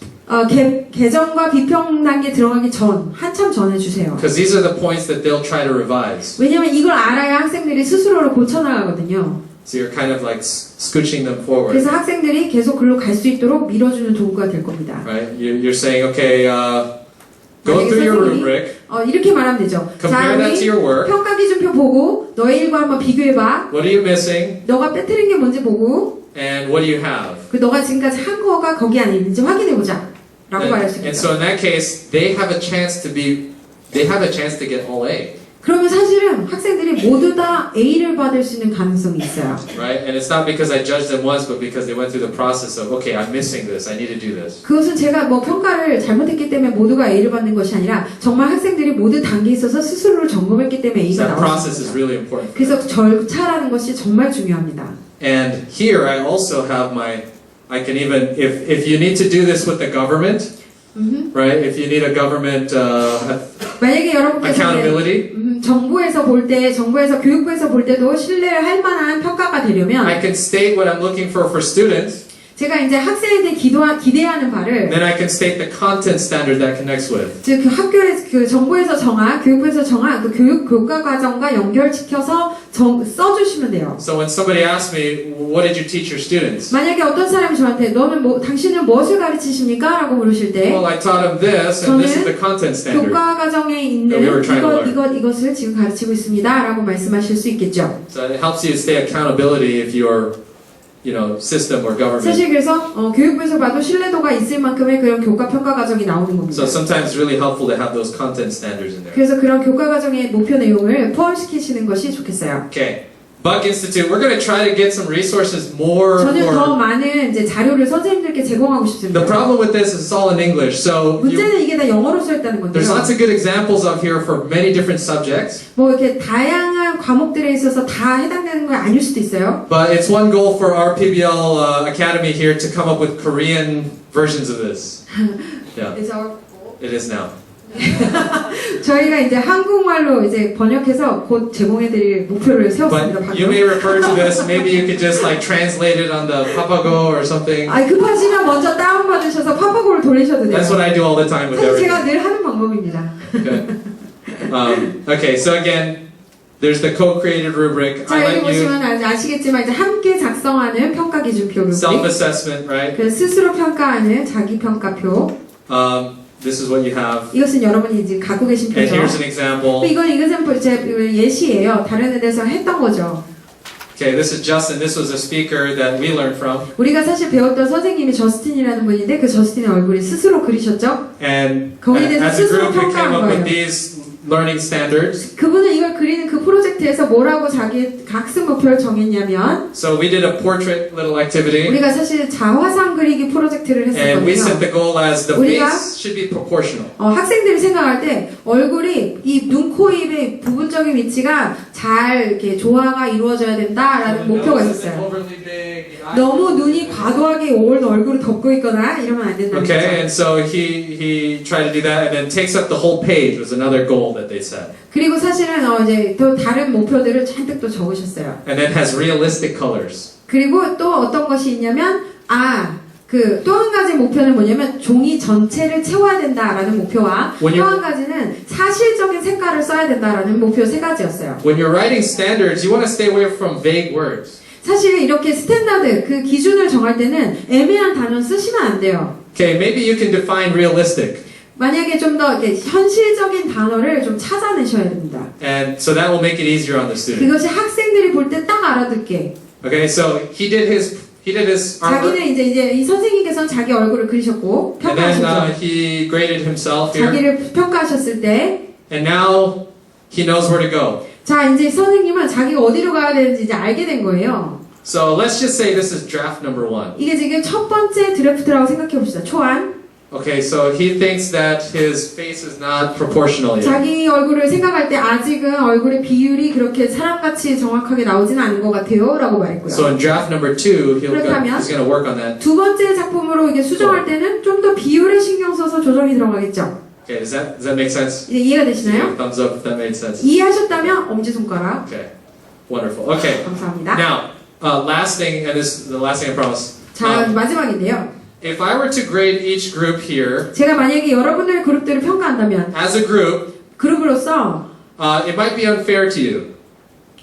S1: 개정과 비평 단계 들어가기 전, 한참 전에 주세요.
S2: Because these are the points that they'll try to revise.
S1: 왜냐면 이걸 알아야 학생들이 스스로를 고쳐나가거든요.
S2: So you're kind of like scooching them forward,
S1: 그래서 학생들이 계속 글로 갈 수 있도록 밀어주는 도구가 될 겁니다.
S2: right? You're saying, okay, go
S1: 만약에
S2: through your
S1: 선생님이
S2: rubric,
S1: 이렇게 말하면 되죠.
S2: compare that to
S1: 우리
S2: your work.
S1: 평가 기준표 보고 너의 일과 한번 비교해봐.
S2: What are you missing,
S1: 너가 빼뜨린 게 뭔지 보고
S2: and what do you have?
S1: 그 너가 지금까지 한 거가 거기 안에 있는지 확인해보자. 라고 말할 수
S2: And
S1: 있겠죠.
S2: so in that case, they have a chance to get all A,
S1: 그러면 사실은 학생들이 모두 다 A를 받을 수 있는 가능성이 있어요.
S2: right? And it's not because I judged them once, but because they went through the process of, okay, I'm missing this, I need to do this.
S1: 그것은 제가 평가를 잘못했기 때문에 모두가 A를 받는 것이 아니라 정말 학생들이 모두 단계에 있어서 스스로를 점검했기 때문에
S2: So
S1: A가
S2: that process is
S1: 나왔습니다.
S2: really important.
S1: 그래서 절차라는 것이 정말 중요합니다.
S2: And here I also have I can even, if you need to do this with the government, right? If you need a government
S1: 만약에 여러분께서
S2: accountability,
S1: 정부에서 교육부에서 볼 때도 신뢰할 만한 평가가 되려면
S2: I can state what I'm looking for students,
S1: 제가 이제 학생한테 기대하는 바를
S2: then I can state the content standard that connects with.
S1: 즉 그 정부에서 정한 교육부에서 정한 그 교과 과정과 연결시켜서 써주시면 돼요.
S2: So when somebody asks me, what did you teach your students?
S1: 만약에 어떤 사람이 저한테 당신은 무엇을 가르치십니까? 라고 물으실 때
S2: Well, I taught them this, and this is the content standard.
S1: 교과 과정에 있는
S2: that we were trying to learn.
S1: 이것을 지금 가르치고 있습니다. 라고 말씀하실 수 있겠죠.
S2: So it helps you stay accountability if you're, system or government.
S1: 사실 그래서 교육부에서 봐도 신뢰도가 있을 만큼의 그런 교과 평가 과정이 나오는 겁니다.
S2: So sometimes it's really helpful to have those content standards in there.
S1: 그래서 그런 교과 과정의 목표 내용을 포함시키시는 것이 좋겠어요.
S2: Okay. Buck Institute, we're going to try to get some resources more
S1: 저는 더
S2: for.
S1: 많은 이제 자료를 선생님들께 제공하고 싶습니다.
S2: The problem with this is it's all in English, so
S1: 문제는 이게 다 영어로 써 있다는
S2: there's
S1: 건데요.
S2: lots of good examples up here for many different subjects,
S1: 이렇게 다양한 과목들에 있어서 다 해당되는 건 아닐 수도 있어요.
S2: but it's one goal for our PBL Academy here to come up with Korean versions of this. Yeah,
S1: 그래서
S2: it is now.
S1: 저희가 이제 한국말로 이제 번역해서 곧 제공해드릴 목표를 세웠습니다.
S2: But you may refer to this, maybe you could just like translate it on the Papago or something.
S1: 급하시면 먼저 다운받으셔서 파파고를 돌리셔도 돼요.
S2: That's what I do all the time with
S1: 사실
S2: everything.
S1: 제가 늘 하는 방법입니다.
S2: Okay, so again, there's the co-created rubric.
S1: 자,
S2: I
S1: 여기
S2: let you
S1: 보시면 아시겠지만 이제 함께 작성하는 평가 기준표 루브릭,
S2: self-assessment, right?
S1: 그 스스로 평가하는 자기 평가표.
S2: This is what you have.
S1: 이것은 여러분이 이제 갖고 계신
S2: And
S1: 표죠.
S2: here's an example.
S1: 이건 제 예시예요. 다른 데서 했던 거죠.
S2: Okay, this is Justin. This was a speaker that we learned from.
S1: 우리가 사실 배웠던 선생님이 저스틴이라는 분인데 그 저스틴의 얼굴이 스스로 그리셨죠.
S2: And
S1: 거기에 대해서
S2: as a
S1: 스스로
S2: group, we came
S1: 평가한
S2: up with
S1: 거예요.
S2: these learning standards.
S1: 그분은 이걸 그리는 그 프로젝트에서 뭐라고 자기 학습 목표를 정했냐면
S2: So we did a portrait little activity,
S1: 우리가 사실 자화상 그리기 프로젝트를
S2: and we set
S1: 했었거든요.
S2: the goal as the
S1: 우리가-
S2: face should be proportional.
S1: 학생들이 생각할 때 얼굴이 이 눈, 코, 입의 부분적인 위치가 잘 이렇게 조화가 이루어져야 된다라는 목표가 있었어요.
S2: Overly big.
S1: 너무 눈이 과도하게 온 얼굴을 덮고 있거나 이러면 안 된다는
S2: Okay,
S1: 거죠.
S2: and so he tried to do that, and then takes up the whole page was another goal that they set,
S1: 그리고 사실은 이제 또 다른 목표들을 잔뜩 또 적으셨어요.
S2: and then has realistic colors.
S1: 그리고 또 어떤 것이 있냐면 그 또 한 가지 목표는 뭐냐면 종이 전체를 채워야 된다라는 목표와
S2: When
S1: 또
S2: you-
S1: 한 가지는 사실적인 색깔을 써야 된다라는 목표 세 가지였어요.
S2: When you're writing standards, you want to stay away from vague words.
S1: 사실 이렇게 스탠다드 그 기준을 정할 때는 애매한 단어 쓰시면 안 돼요.
S2: Okay, maybe you can define realistic,
S1: 만약에 좀 더 현실적인 단어를 좀 찾아내셔야 됩니다.
S2: and so that will make it easier on the student.
S1: 그것이 학생들이 볼 때 딱 알아듣게.
S2: Okay, so he did his artwork,
S1: 자기는 이제 이 선생님께서는 자기 얼굴을 그리셨고
S2: and then
S1: 평가하셨죠.
S2: he graded himself here,
S1: 자기를 평가하셨을 때,
S2: and now he knows where to go.
S1: 자 이제 선생님은 자기가 어디로 가야 되는지 이제 알게 된 거예요.
S2: So let's just say this is draft number 1.
S1: 이게 지금 첫 번째 드래프트라고 생각해 봅시다. 초안.
S2: Okay, so he thinks that his face is not proportional yet.
S1: 자기 얼굴을 생각할 때 아직은 얼굴의 비율이 그렇게 사람같이 정확하게 나오지는 않은 것 같아요 라고 말했고요.
S2: So in draft number 2,
S1: 그렇다면-
S2: he's going to work on that.
S1: 두 번째 작품으로 이게 수정할 때는 좀 더 비율에 신경 써서 조정이 들어가겠죠.
S2: Okay, does that make sense?
S1: 이제 이해가
S2: Give
S1: 되시나요?
S2: a thumbs up if that made sense.
S1: 이해하셨다면 엄지손가락.
S2: Okay, wonderful. Okay,
S1: 감사합니다.
S2: now last thing, and this is the last thing I promise.
S1: 자 마지막인데요.
S2: If I were to grade each group here
S1: 제가 만약에 여러분들의 그룹들을 평가한다면
S2: as a group,
S1: 그룹으로서
S2: it might be unfair to you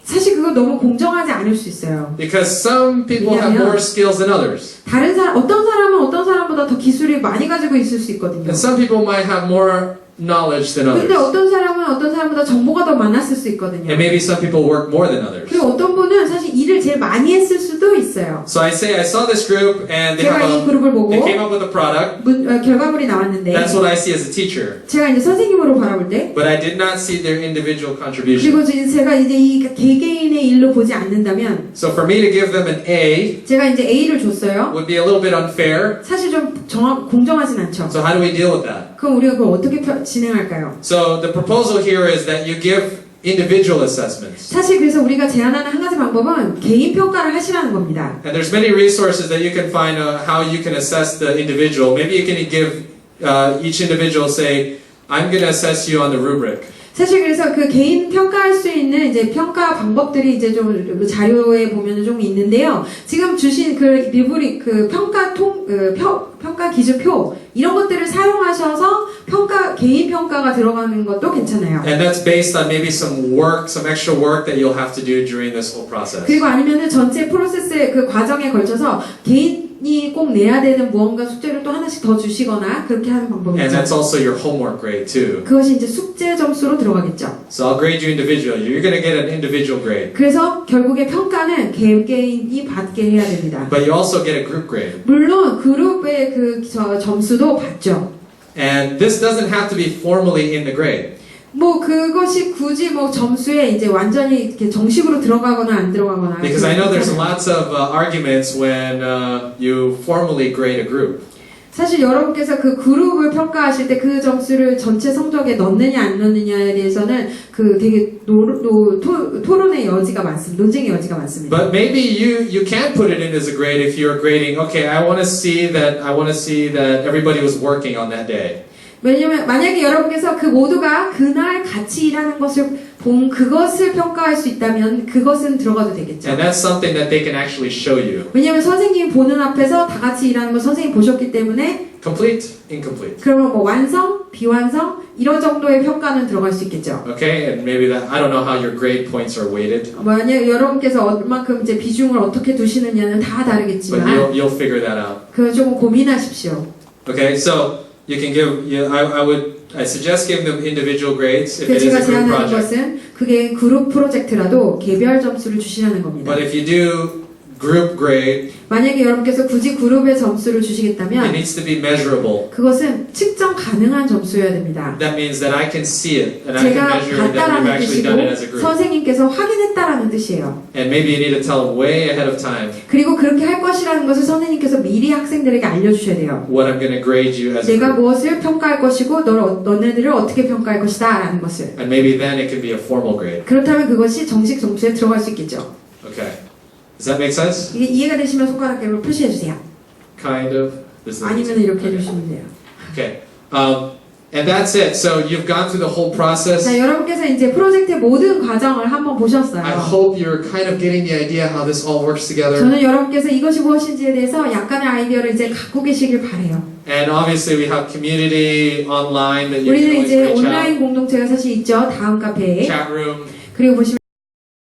S1: 사실 그거 너무 공정하지 않을 수 있어요.
S2: because some people have
S1: 왜냐면-
S2: more skills than others,
S1: 다른 사람 어떤 사람은 어떤 사람보다 더 기술이 많이 가지고 있을 수 있거든요.
S2: and some people might have more knowledge than
S1: 근데
S2: others,
S1: 어떤 사람은 어떤 사람보다 정보가 더 많았을 수 있거든요.
S2: and maybe some people work more than others.
S1: 그리고 어떤 분은 사실 일을 제일 많이 했을 수도 있어요.
S2: So I saw this group, and
S1: 제가 이 그룹을 보고
S2: they came up with a product.
S1: 결과물이 나왔는데
S2: That's what I see as a teacher.
S1: 제가 이제 선생님으로 바라볼 때
S2: But I did not see their individual contribution.
S1: 그리고 제가 이제 이 개개인의 일로 보지 않는다면
S2: So for me to give them an A
S1: 제가 이제 A를 줬어요.
S2: would be a little bit unfair.
S1: 사실 좀 공정하진 않죠.
S2: So how do we deal with that?
S1: 그럼 우리가 그걸 어떻게 진행할까요?
S2: So the proposal here is that you give individual assessments.
S1: 사실 그래서 우리가 제안하는 한 가지 방법은 개인 평가를 하시라는 겁니다.
S2: And there's many resources that you can find how you can assess the individual. Maybe you can give each individual, say, I'm going to assess you on the rubric.
S1: 사실 그래서 그 개인 평가할 수 있는 이제 평가 방법들이 이제 좀 자료에 보면은 좀 있는데요. 지금 주신 그 리브릭 그 평가 기준표 이런 것들을 사용하셔서 개인 평가가 들어가는 것도 괜찮아요.
S2: And that's based on maybe some extra work that you'll have to do during this whole process.
S1: 그리고 아니면은 전체 프로세스의 그 과정에 걸쳐서 개인이 꼭 내야 되는 무언가 숙제를 또 하나씩 더 주시거나 그렇게 하는 방법이
S2: And
S1: 있죠.
S2: that's also your homework grade too.
S1: 그것이 이제 숙제 점수로 들어가겠죠.
S2: So I'll grade you individually. You're going to get an individual grade.
S1: 그래서 결국에 평가는 개개인이 받게 해야 됩니다.
S2: But you also get a group grade.
S1: 물론 그룹의 그 점수도 받죠.
S2: And this doesn't have to be formally in the grade.
S1: 뭐 그것이 굳이 뭐 점수에 이제 완전히 이렇게 정식으로 들어가거나 안 들어가거나.
S2: Because I know there's lots of arguments when you formally grade a group.
S1: 사실 여러분께서 그 그룹을 평가하실 때 그 점수를 전체 성적에 넣느냐 안 넣느냐에 대해서는 그 되게 토론의 여지가 많습니다. 논쟁의 여지가 많습니다.
S2: But maybe you can put it in as a grade if you're grading. Okay, I want to see that everybody was working on that day.
S1: 왜냐면 만약에 여러분께서 그 모두가 그날 같이 일하는 것을 본 그것을 평가할 수 있다면 그것은 들어가도 되겠죠.
S2: And that's something that they can actually show you.
S1: 왜냐면 선생님이 보는 앞에서 다 같이 일하는 거 선생님이 보셨기 때문에
S2: Complete, incomplete.
S1: 그러면 뭐 완성, 비완성 이런 정도의 평가는 들어갈 수 있겠죠.
S2: Okay, and maybe I don't know how your grade points are weighted,
S1: 만약 여러분께서 얼만큼 이제 비중을 어떻게 두시느냐는 다
S2: but
S1: 다르겠지만
S2: you'll figure that out.
S1: 그걸 조금 고민하십시오.
S2: Okay, so you can give. I suggest giving them individual grades if it is
S1: 제가
S2: a group
S1: 제안하는
S2: project.
S1: 것은 그게 그룹 프로젝트라도 개별 점수를 주시라는 겁니다.
S2: But if you do group grade,
S1: 만약에 여러분께서 굳이 그룹의 점수를
S2: it
S1: 주시겠다면
S2: needs to be measurable.
S1: 그것은 측정 가능한 점수여야 됩니다.
S2: That means that I can see it and I can
S1: 제가
S2: measure that you've
S1: 봤다라는
S2: actually done it as a
S1: 뜻이고
S2: group.
S1: 선생님께서 확인했다라는 뜻이에요.
S2: And maybe you need to tell them way ahead of time
S1: 그리고 그렇게 할 것이라는 것을 선생님께서 미리 학생들에게 알려주셔야 돼요.
S2: what I'm going to grade you as a
S1: 내가
S2: group.
S1: 무엇을 평가할 것이고 너네들을 어떻게 평가할 것이다 라는 것을.
S2: And maybe then it can be a formal grade.
S1: 그렇다면 그것이 정식 점수에 들어갈 수 있겠죠.
S2: Okay. Does that make sense?
S1: 이게 이해가 되시면 손가락으로 표시해 주세요.
S2: Kind of. This is
S1: 아니면 이렇게 해주시면 돼요.
S2: Okay. And that's it. So you've gone through the whole process.
S1: 자, 여러분께서 이제 프로젝트의 모든 과정을 한번
S2: I
S1: 보셨어요.
S2: hope you're kind of getting the idea how this all works together.
S1: 저는 여러분께서 이것이 무엇인지에 대해서 약간의 아이디어를 이제 갖고 계시길 바래요.
S2: And obviously we have community online that you can
S1: 우리는
S2: always
S1: 이제
S2: reach
S1: 온라인
S2: out.
S1: 공동체가 사실 있죠. 다음 카페에.
S2: Chat room.
S1: 그리고 보시면